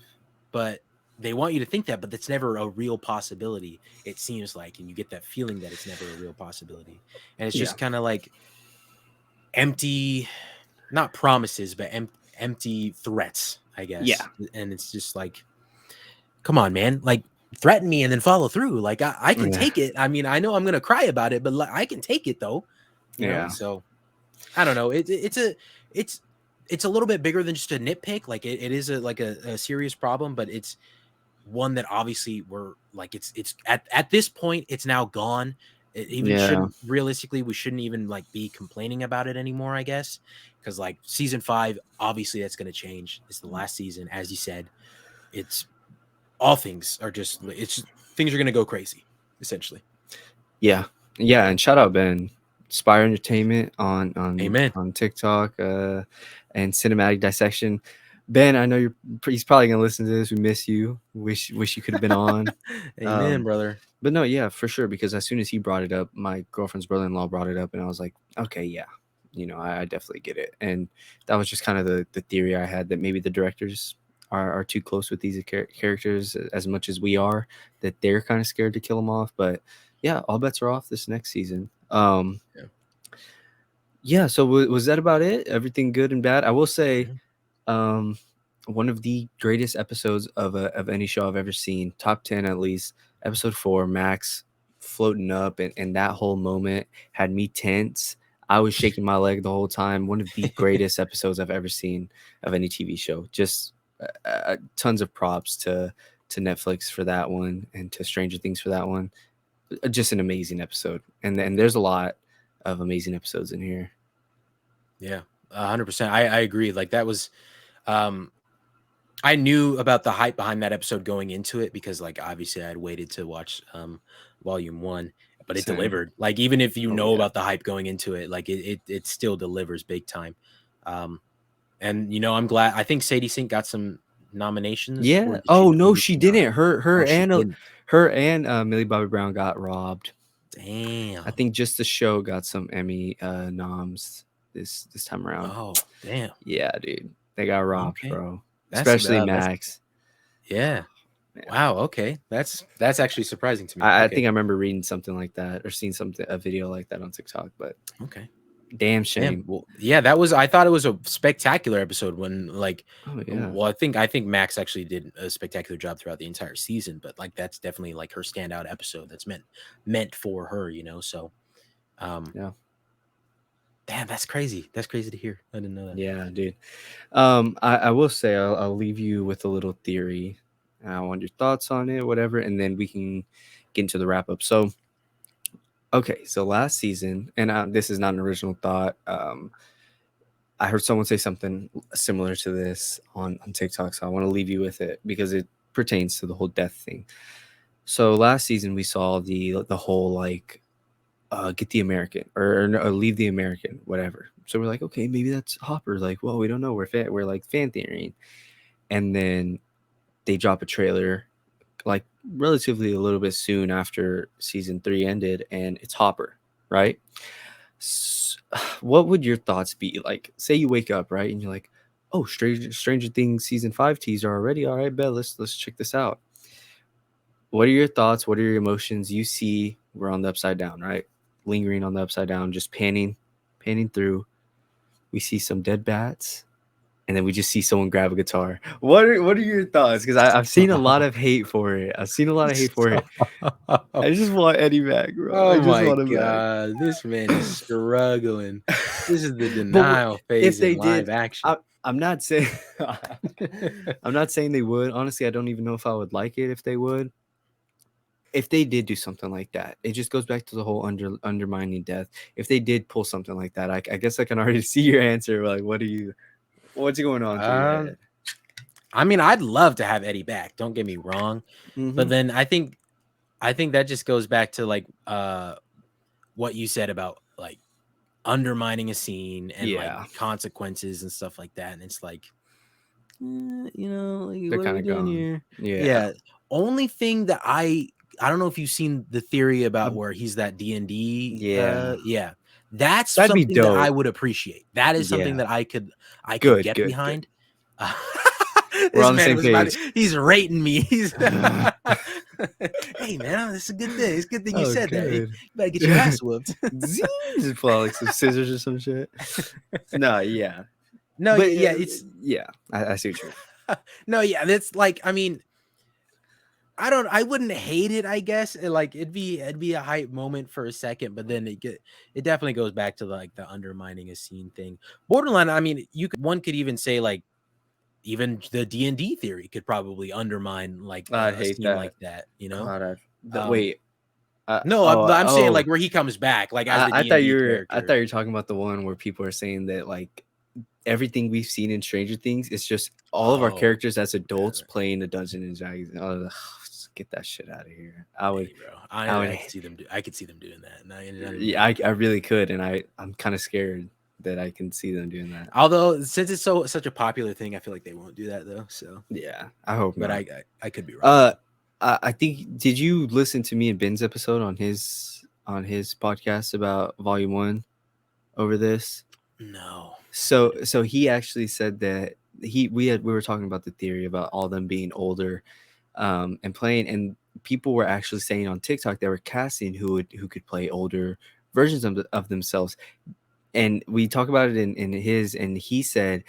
but they want you to think that, but that's never a real possibility, it seems like, and you get that feeling that it's never a real possibility, and it's Yeah. just kind of like empty, not promises, but empty threats, I guess. Yeah. And it's just like, come on, man, like threaten me and then follow through. Like I can Yeah. take it. I mean, I know I'm gonna cry about it, but like, I can take it though, Yeah. So I don't know. It's it's a little bit bigger than just a nitpick. Like it is a serious problem, but it's one that obviously we're like it's at this point it's now gone. It even Yeah. shouldn't realistically we shouldn't even like be complaining about it anymore, I guess, because like season 5 obviously that's going to change. It's the last season, as you said. It's all things are just things are going to go crazy essentially. Yeah. Yeah. And shout out Ben. Spire Entertainment on Amen. TikTok, and Cinematic Dissection. Ben, I know he's probably gonna listen to this. We miss you. Wish you could have been on. Amen, Um, brother. but no, yeah, for sure. Because as soon as he brought it up, my girlfriend's brother-in-law brought it up, and I was like, okay, yeah, I definitely get it. And that was just kind of the theory I had, that maybe the directors are too close with these characters as much as we are, that they're kind of scared to kill them off. But yeah, all bets are off this next season. Yeah. Yeah. So was that about it? Everything good and bad? I will say, Mhm. um, one of the greatest episodes of any show I've ever seen, top 10 at least. Episode 4, Max floating up, and that whole moment had me tense. I was shaking my leg the whole time. One of the greatest episodes I've ever seen of any TV show. Just tons of props to Netflix for that one, and to Stranger Things for that one. Just an amazing episode, and there's a lot of amazing episodes in here. Yeah, 100%. I agree. Like that was, um, I knew about the hype behind that episode going into it because, like, obviously I had waited to watch volume 1, but it Same. delivered. Like, even if you Oh know yeah. about the hype going into it, like it still delivers big time. Um, and I'm glad. I think Sadie Sink got some nominations, or Yeah. did she? Oh Or no, did she she not? didn't. Her Oh, she and didn't. Millie Bobby Brown got robbed. I Damn. think just the show got some Emmy noms this time around. Oh, damn. Yeah, dude, they got robbed, Okay. bro. Especially That's Max. yeah. Man, Wow. Okay. That's actually surprising to me. I Okay. think I remember reading something like that or seeing a video like that on TikTok. But Okay. damn Damn. shame. Well, yeah, I thought it was a spectacular episode when, like, Oh yeah, well, I think Max actually did a spectacular job throughout the entire season, but like that's definitely like her standout episode that's meant for her. So, um, yeah, damn, that's crazy. That's crazy to hear. I didn't know that. yeah, dude. I will say I'll leave you with a little theory. I want your thoughts on it, whatever, and then we can get into the wrap up. So, okay, so last season, and this is not an original thought. I heard someone say something similar to this on TikTok, so I want to leave you with it because it pertains to the whole death thing. So last season we saw the whole like get the American, or leave the American, whatever. So we're like, okay, maybe that's Hopper. Like, well, we don't know. We're like fan theorying, and then they drop a trailer like relatively a little bit soon after season 3 ended, and it's Hopper, right? What would your thoughts be? Like, say you wake up, right, and you're like, oh, Stranger Things season 5 teaser already. All right, bet, let's check this out. What are your thoughts? What are your emotions? You see we're on the upside down, right? Lingering on the upside down, just panning through. We see some dead bats, and then we just see someone grab a guitar. What are your thoughts? Because I've seen a lot of hate for it. I've seen a lot of hate for it. I just want Eddie back, bro. I Oh just my want him back. god, this man is struggling. This is the But denial if phase in they live did, action. I'm not saying I'm not saying they would. Honestly, I don't even know if I would like it if they would. If they did do something like that, it just goes back to the whole undermining death. If they did pull something like that, I guess I can already see your answer. Like, what's going on through your Um, head? I mean, I'd love to have Eddie back. Don't get me wrong, but Mm-hmm. then I think that just goes back to like what you said about like undermining a scene and like Yeah, consequences and stuff like that. And it's like, like they're what are kind we of doing gone. here? Yeah, Yeah. Only thing that I don't know if you've seen the theory about Um, where he's that D&D. yeah, Yeah. That's that'd be something that I dope. would appreciate. That is something Yeah, that I could good, get good, good. behind. Uh, We're this on the man same was about page. to, he's rating me. He's hey man, this is a good thing. It's a good thing you Oh, said that. You good. better get your ass whooped. Zing! Just pull out like some scissors or some shit. No, yeah, No, but yeah, it's yeah, I see what you no, yeah, that's like, I mean, I wouldn't hate it, I guess. Like it'd be a hype moment for a second, but then it definitely goes back to like the undermining a scene thing. Borderline, I mean, one could even say like even the D&D theory could probably undermine like mean. I'd a hate scene that. like that. God, Um wait. no, I'm saying like where he comes back like as the I thought D&D you were. I thought character. you were talking about the one where people are saying that like everything we've seen in Stranger Things. It's just all of our Oh characters as adults man, playing the Dungeons and Dragons. Oh, just get that shit out of here. I would, hey bro, I would, I could see them I could see them doing that. Not even yeah, being I funny. really could, and I'm kind of scared that I can see them doing that. Although since it's such a popular thing, I feel like they won't do that though. So, Yeah, I hope but not. I could be wrong Uh, though. I think did you listen to me and Ben's episode on his podcast about Volume One over this? No. So he actually said that we were talking about the theory about all them being older, and playing, and people were actually saying on TikTok they were casting who could play older versions of themselves, and we talk about it in his, and he said,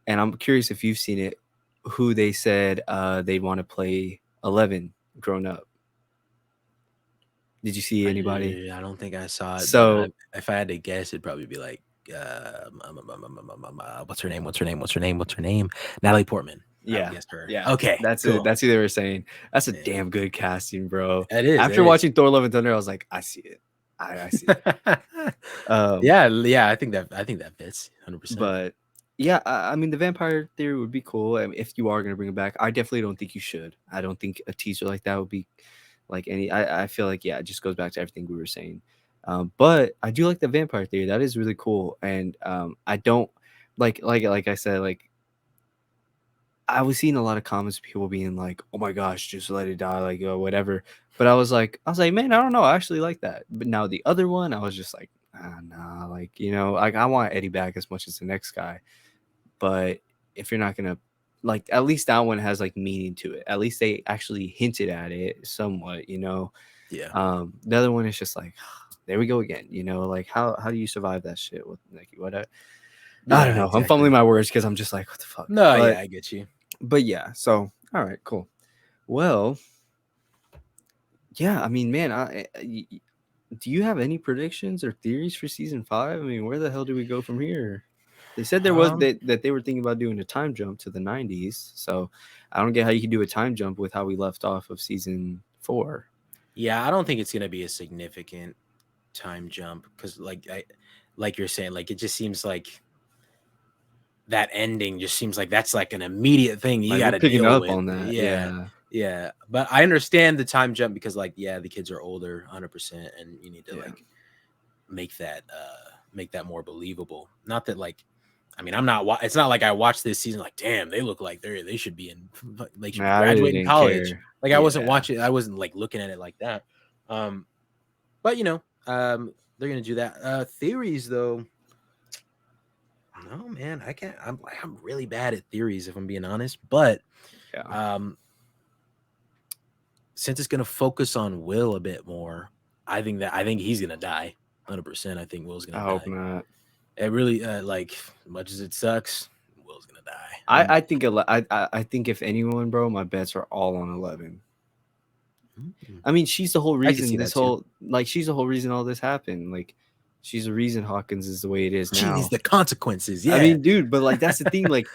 and I'm curious if you've seen it, who they said they want to play 11 grown up. Did you see anybody? I don't think I saw it, but So if I had to guess, it'd probably be like, what's her name? What's her name? What's her name? What's her name? Natalie Portman. I would yeah, guess her. yeah, Okay, that's it. cool. That's who they were saying. That's a Yeah, damn good casting, bro. it is. It After is. watching Thor: Love and Thunder, I was like, I see it. I see it. Um, Yeah. I think that fits 100%. but yeah, I mean, the vampire theory would be cool. I mean, if you are gonna bring it back, I definitely don't think you should. I don't think a teaser like that would be like any. I feel like, yeah, it just goes back to everything we were saying. But I do like the vampire theory. That is really cool, and I don't like I said, like I was seeing a lot of comments of people being like, "Oh my gosh, just let it die," like, whatever. But I was like, man, I don't know. I actually like that. But now the other one, I was just like, ah, nah, like, like I want Eddie back as much as the next guy. But if you're not gonna, like, at least that one has like meaning to it. At least they actually hinted at it somewhat. Yeah. The other one is just like, there we go again. Like how do you survive that shit with like what? I don't Yeah, know. I'm exactly. fumbling my words because I'm just like, what the fuck. No, But yeah, I get you. yeah. So all right, cool. Well, yeah. I mean, man, do you have any predictions or theories for season 5? I mean, where the hell do we go from here? They said there was Um, that they were thinking about doing a time jump to the 90s. So I don't get how you can do a time jump with how we left off of season 4. yeah, I don't think it's gonna be a significant time jump because, like you're saying, like it just seems like that ending just seems like that's like an immediate thing you Like got we're to picking deal up with. on that. Yeah, Yeah. yeah. But I understand the time jump because, like, yeah, the kids are older, 100%, and you need to Yeah. like make that more believable. Not that like, I mean, I'm not. It's not like I watched this season like, damn, they look like they should be they should be Nah, I really graduating didn't college. care. Like I wasn't Yeah. watching. I wasn't like looking at it like that. Um, but they're gonna do that. Theories though. No, man, I can't. I'm really bad at theories if I'm being honest. But Yeah. um, since it's gonna focus on Will a bit more, I think he's gonna die. 100%. I think Will's I gonna hope die. not. It really like as much as it sucks, Will's gonna die. I think I think if anyone, bro, my bets are all on 11. Mm, I mean, she's the whole I can see reason that too. she's the whole reason all this happened. Like, she's the reason Hawkins is the way it is She needs now. the consequences. I Yeah. mean, dude, but like that's the thing. Like,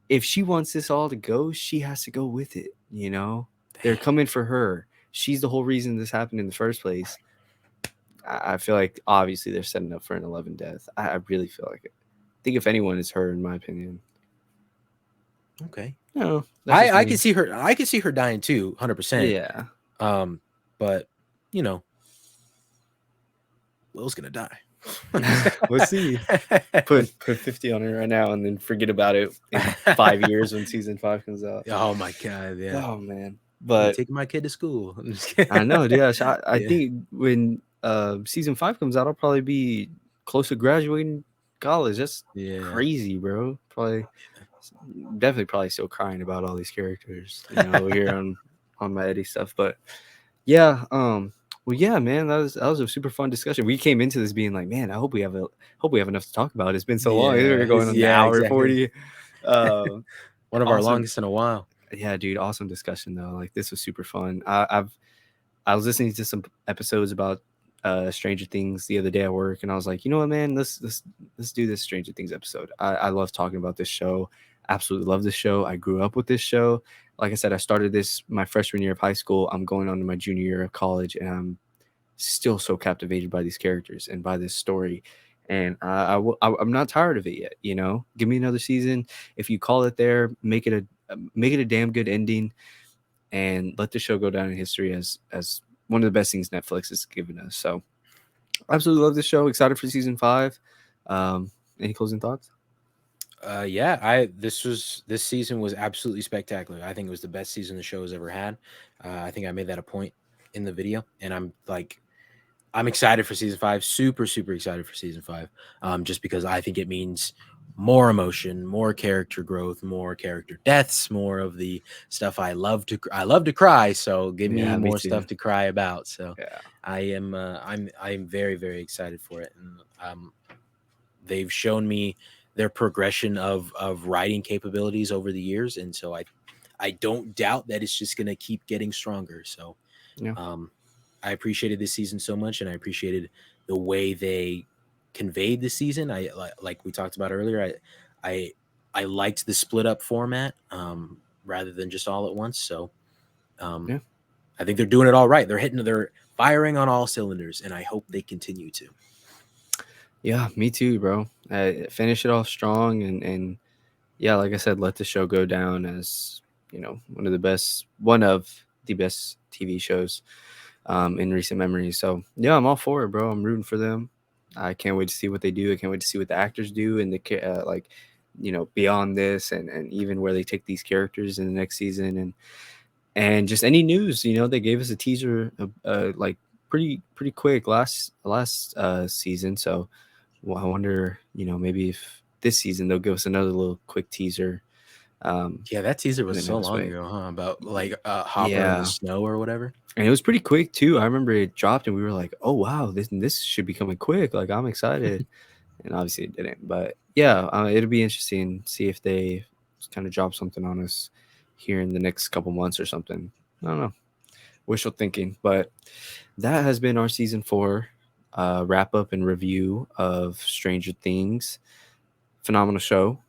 if she wants this all to go, she has to go with it. They're Dang. coming for her. She's the whole reason this happened in the first place. I feel like obviously they're setting up for an 11 death. I really feel like it. I think if anyone is her, in my opinion. Okay. No, that's just I can me. see her. I can see her dying too. 100%. Yeah. But you know, Will's gonna die. We'll see. Put 50 on it right now and then forget about it in 5 years when season 5 comes out. Oh my god, yeah. Oh man. I'm But taking my kid to school. I know, yeah. So I Yeah. think when season 5 comes out, I'll probably be close to graduating college. That's Yeah. crazy, bro. Definitely probably still crying about all these characters, here on my Eddie stuff. But yeah, well, yeah, man, that was a super fun discussion. We came into this being like, man, I hope we have enough to talk about. It's been so long. We're going on an Yeah, hour exactly. 40. Um, One of our awesome. longest in a while. Yeah, dude, awesome discussion though. Like this was super fun. I was listening to some episodes about Stranger Things the other day at work, and I was like, you know what, man, let's do this Stranger Things episode. I love talking about this show. Absolutely love this show. I grew up with this show. Like I said, I started this my freshman year of high school. I'm going on to my junior year of college, and I'm still so captivated by these characters and by this story. and I'm not tired of it yet. You know, give me another season. If you call it there, make it a damn good ending, and let the show go down in history as one of the best things Netflix has given us. So, absolutely love this show. Excited for season 5. Any closing thoughts? Yeah, this season was absolutely spectacular. I think it was the best season the show has ever had. I think I made that a point in the video, and I'm excited for season 5. Super, super excited for season 5. Just because I think it means more emotion, more character growth, more character deaths, more of the stuff I love to cry. So give me Yeah, me more too. stuff to cry about. So Yeah, I'm very, very excited for it. And they've shown me their progression of writing capabilities over the years, and so I don't doubt that it's just gonna keep getting stronger. So yeah, um, I appreciated this season so much, and I appreciated the way they conveyed the season. Like we talked about earlier. I I liked the split up format rather than just all at once. So um, yeah. I think they're doing it all right. They're firing on all cylinders, and I hope they continue to. Yeah, me too, bro. Finish it off strong, and yeah, like I said, let the show go down as one of the best TV shows in recent memory. So yeah, I'm all for it, bro. I'm rooting for them. I can't wait to see what they do. I can't wait to see what the actors do and like, beyond this, and even where they take these characters in the next season, and just any news. They gave us a teaser, like pretty quick last season. So well, I wonder, maybe if this season they'll give us another little quick teaser. Um, Yeah, that teaser and was then so have us long wait. ago, huh? About like Hopper in the Yeah, snow or whatever. and it was pretty quick too. I remember it dropped, and we were like, "Oh wow, this should be coming quick!" Like I'm excited, and obviously it didn't. But yeah, it'll be interesting to see if they kind of drop something on us here in the next couple months or something. I don't know, wishful thinking, but that has been our season 4 wrap up and review of Stranger Things. Phenomenal show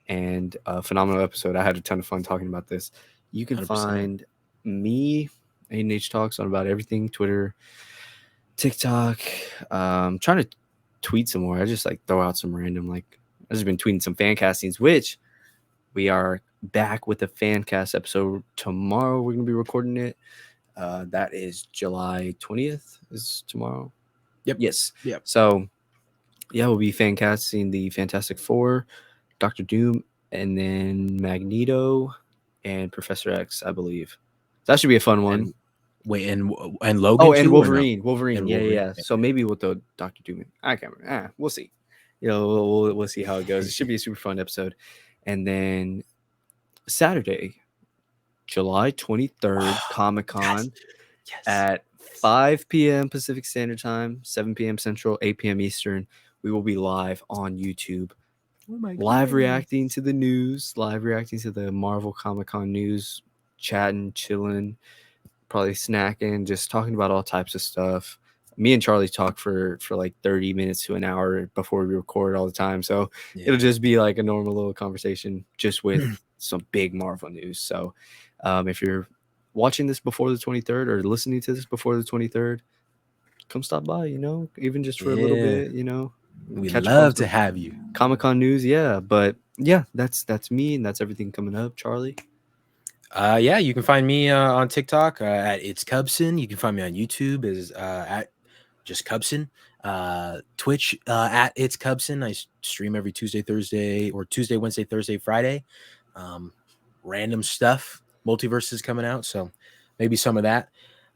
and a phenomenal episode. I had a ton of fun talking about this. You can 100%. find me, Aiden H Talks, on about everything: Twitter, TikTok. Trying to tweet some more. I just like throw out some random, like, I've just been tweeting some fan castings, which we are back with a fan cast episode tomorrow. We're gonna be recording it. That is July 20th. Is tomorrow? Yep. Yes. Yep. So yeah, we'll be fan casting the Fantastic Four, Doctor Doom, and then Magneto and Professor X, I believe. That should be a fun one. And wait, and Logan Oh, and too, or no? Wolverine. Wolverine. And Yeah, yeah, Wolverine. yeah. So maybe we'll throw Doctor Doom in. I can't remember. We'll see. We'll see how it goes. It should be a super fun episode. And then Saturday, July 23rd, Oh, Comic yes. Con Yes. at 5 p.m. Pacific Standard Time, 7 p.m. Central, 8 p.m. Eastern. We will be live on YouTube, Oh my live goodness. reacting to the news, live reacting to the Marvel Comic Con news, chatting, chilling, probably snacking, just talking about all types of stuff. Me and Charlie talk for like 30 minutes to an hour before we record all the time. So it'll Yeah. just be like a normal little conversation just with some big Marvel news. So if you're watching this before the 23rd or listening to this before the 23rd, come stop by, even just for a little Yeah. bit, We catch up on love to some have you. Comic-Con news. Yeah, but yeah, that's me, and that's everything coming up. Charlie. Yeah, you can find me on TikTok at It's Cubson. You can find me on YouTube as at just Cubson. Twitch at It's Cubson. I stream every Tuesday, Thursday, or Tuesday, Wednesday, Thursday, Friday. Um, Random stuff. Multiverse is coming out, so maybe some of that.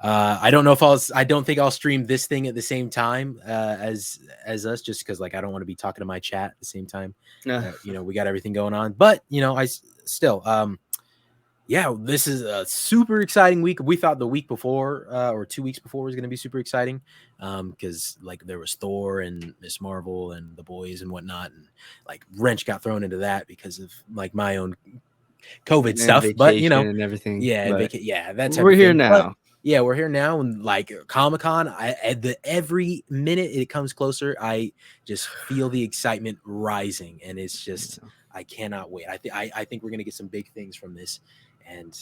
I don't know if I don't think I'll stream this thing at the same time as us, just because like I don't want to be talking to my chat at the same time. Yeah. We got everything going on, but still yeah, this is a super exciting week. We thought the week before or 2 weeks before was going to be super exciting because like there was Thor and Miss Marvel and the boys and whatnot, and like wrench got thrown into that because of like my own COVID And stuff. But vacation and everything, but that type we're of here thing. But now. yeah, we're here now, and like Comic Con, every minute it comes closer, I just feel the excitement rising, and it's just I cannot wait. I think we're gonna get some big things from this, and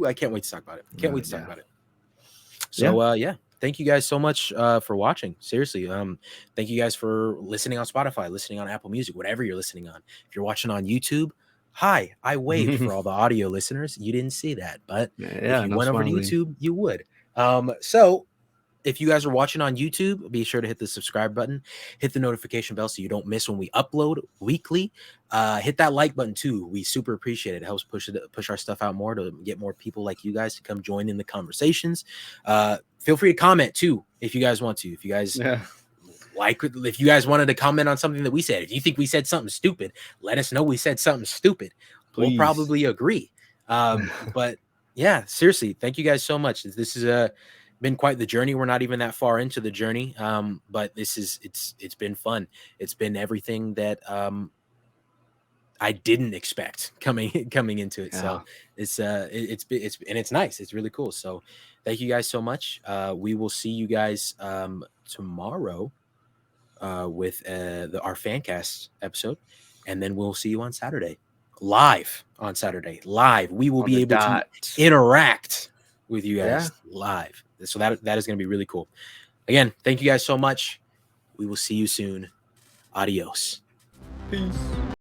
I can't wait to talk about it. Can't wait to talk Yeah. about it. Yeah. So yeah, thank you guys so much for watching. Seriously, thank you guys for listening on Spotify, listening on Apple Music, whatever you're listening on. If you're watching on YouTube, hi, I waved for all the audio listeners. You didn't see that, but if Yeah, you no went over to smiling. YouTube, you would. So if you guys are watching on YouTube, be sure to hit the subscribe button, hit the notification bell so you don't miss when we upload weekly. Hit that like button too. We super appreciate it. It helps push our stuff out more to get more people like you guys to come join in the conversations. Feel free to comment too if you guys want to. If you guys if you guys wanted to comment on something that we said, if you think we said something stupid, let us know we said something stupid. We'll Please. probably agree. But yeah, seriously, thank you guys so much. This is been quite the journey. We're not even that far into the journey, but it's been fun. It's been everything that I didn't expect coming into it. Yeah. So it's nice. It's really cool. So thank you guys so much. We will see you guys tomorrow with our Fancast episode, and then we'll see you on Saturday, live on Saturday. Live, we will On be the able dot. to interact with you guys Yeah. live. So that is going to be really cool. Again, thank you guys so much. We will see you soon. Adios. Peace.